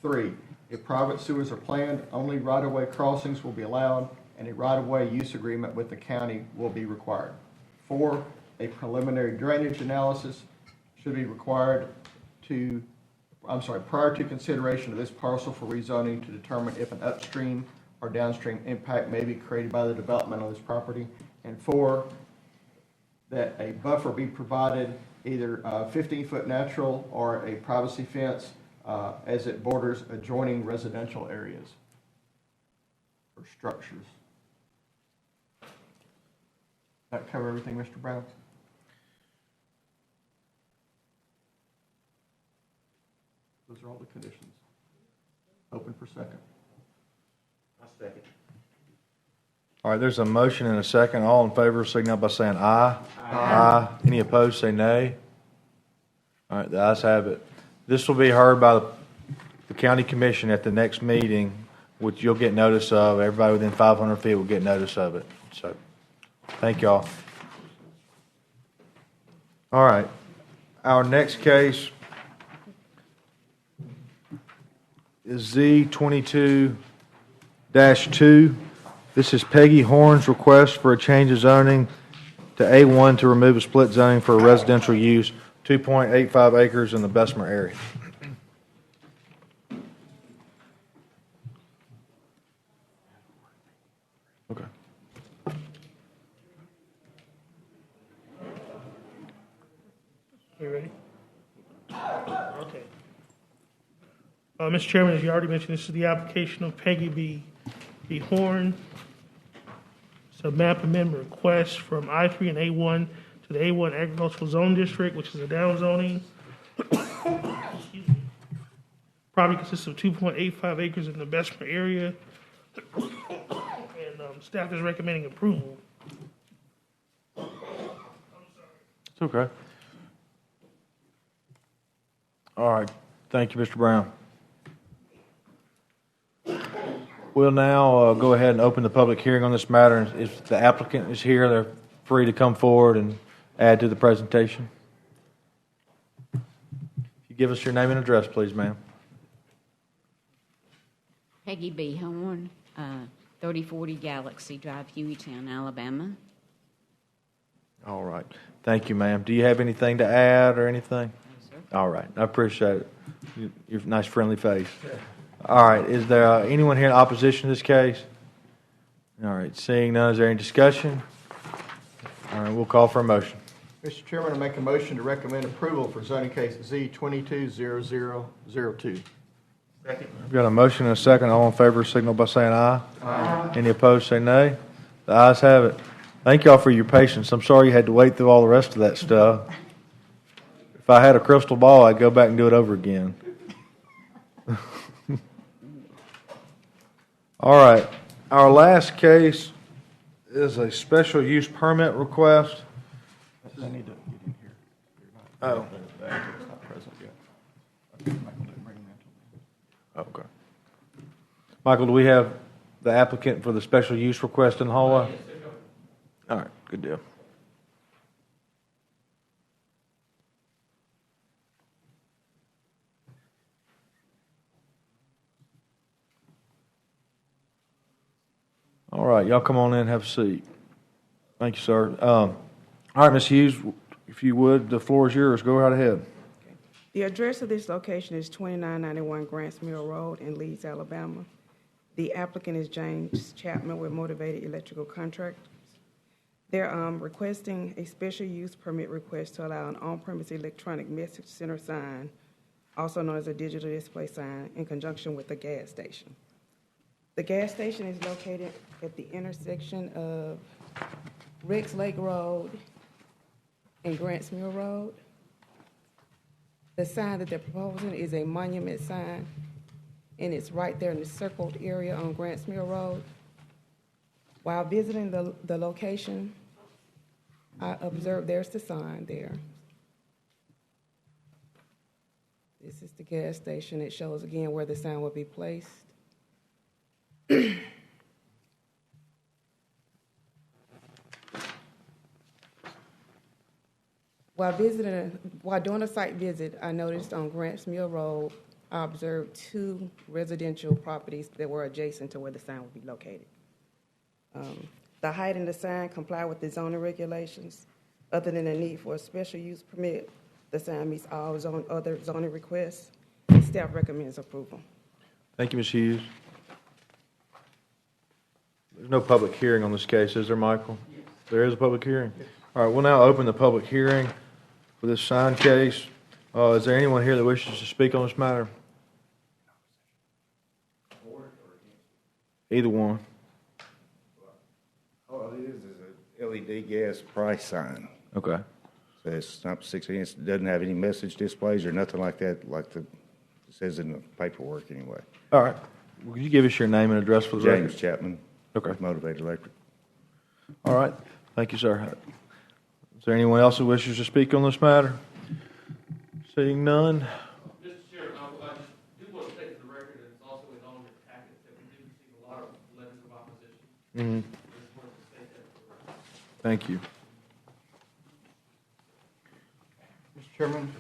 3, if private sewers are planned, only right-of-way crossings will be allowed, and a right-of-way use agreement with the county will be required. 4, a preliminary drainage analysis should be required prior to consideration of this parcel for rezoning to determine if an upstream or downstream impact may be created by the development of this property. And 4, that a buffer be provided, either a 15-foot natural or a privacy fence as it borders adjoining residential areas or structures. That cover everything, Mr. Brown? Those are all the conditions. Open for second. I'll second. All right, there's a motion and a second. All in favor, signal by saying aye. Aye. Any opposed, say nay. All right, the ayes have it. This will be heard by the county commission at the next meeting, which you'll get notice of. Everybody within 500 feet will get notice of it. So, thank y'all. All right, our next case is Z22-2. This is Peggy Horn's request for a change of zoning to A1 to remove a split zoning for a residential use, 2.85 acres in the Bessemer area. Okay. You ready? Okay. Mr. Chairman, as you already mentioned, this is the application of Peggy B. Horn. It's a map amendment request from I-3 and A1 to the A1 Agricultural Zone District, which is a down zoning. Excuse me. Property consists of 2.85 acres in the Bessemer area. And staff is recommending approval. It's okay. All right. Thank you, Mr. Brown. We'll now go ahead and open the public hearing on this matter. If the applicant is here, they're free to come forward and add to the presentation. If you give us your name and address, please, ma'am. Peggy B. Horn, 3040 Galaxy Drive, Hueytown, Alabama. All right. Thank you, ma'am. Do you have anything to add or anything? No, sir. All right. I appreciate it. Your nice, friendly face. All right. Is there anyone here in opposition to this case? All right. Seeing none, is there any discussion? All right. We'll call for a motion. Mr. Chairman, I make a motion to recommend approval for zoning case Z 220002. Second. We've got a motion and a second. All in favor, signal by saying aye. Aye. Any opposed, say nay. The ayes have it. Thank y'all for your patience. I'm sorry you had to wait through all the rest of that stuff. If I had a crystal ball, I'd go back and do it over again. All right. Our last case is a special use permit request. I need to get in here. Oh. It's not present yet. Michael didn't bring that to me. Okay. Michael, do we have the applicant for the special use request in the hallway? All right, good deal. All right, y'all come on in and have a seat. Thank you, sir. All right, Ms. Hughes, if you would, the floor is yours. Go right ahead. The address of this location is 2991 Grants Mill Road in Leeds, Alabama. The applicant is James Chapman with Motivated Electrical Contractors. They're requesting a special use permit request to allow an on-premise electronic message center sign, also known as a digital display sign, in conjunction with a gas station. The gas station is located at the intersection of Ricks Lake Road and Grants Mill Road. The sign that they're proposing is a monument sign, and it's right there in the circled area on Grants Mill Road. While visiting the location, I observed there's the sign there. This is the gas station. It shows again where the sign will be placed. While doing a site visit, I noticed on Grants Mill Road, I observed 2 residential properties that were adjacent to where the sign would be located. The height in the sign comply with the zoning regulations. Other than the need for a special use permit, the sign meets all other zoning requests. Staff recommends approval. Thank you, Ms. Hughes. There's no public hearing on this case, is there, Michael? Yes. There is a public hearing? Yes. All right, we'll now open the public hearing for this sign case. Is there anyone here that wishes to speak on this matter? Either one. All it is a LED gas price sign. Okay. So it's not 16 inch. It doesn't have any message displays or nothing like that, it says in the paperwork anyway. All right. Will you give us your name and address for the record? James Chapman. Okay. Motivated Electric. All right. Thank you, sir. Is there anyone else who wishes to speak on this matter? Seeing none. Mr. Chair, I just do want to state for the record that it's also in all your packets that we do receive a lot of letters of opposition. Mm-hmm. I just wanted to state that for the record. Thank you. Mr. Chairman,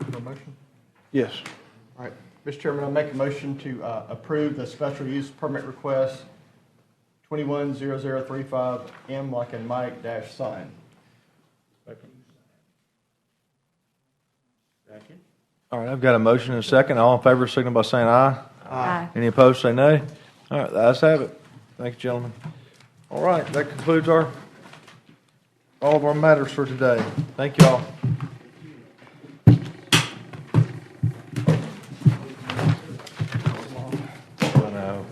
you have a motion? Yes. All right. Mr. Chairman, I make a motion to approve the special use permit request 210035M like in Mike dash sign. Second. All right, I've got a motion and a second. All in favor, signal by saying aye. Aye. Any opposed, say nay. All right, the ayes have it. Thank you, gentlemen. All right, that concludes all of our matters for today. Thank you all. I know.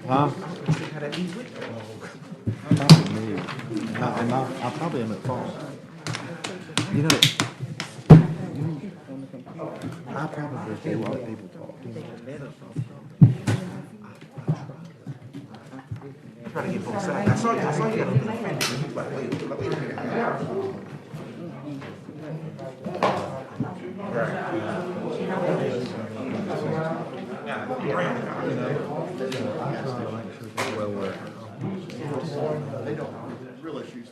Huh? Not me. I probably am at fault. You know, I probably do what people talk. Try to get both sides. I saw you got a little offended. You was like, wait a minute. Real issues.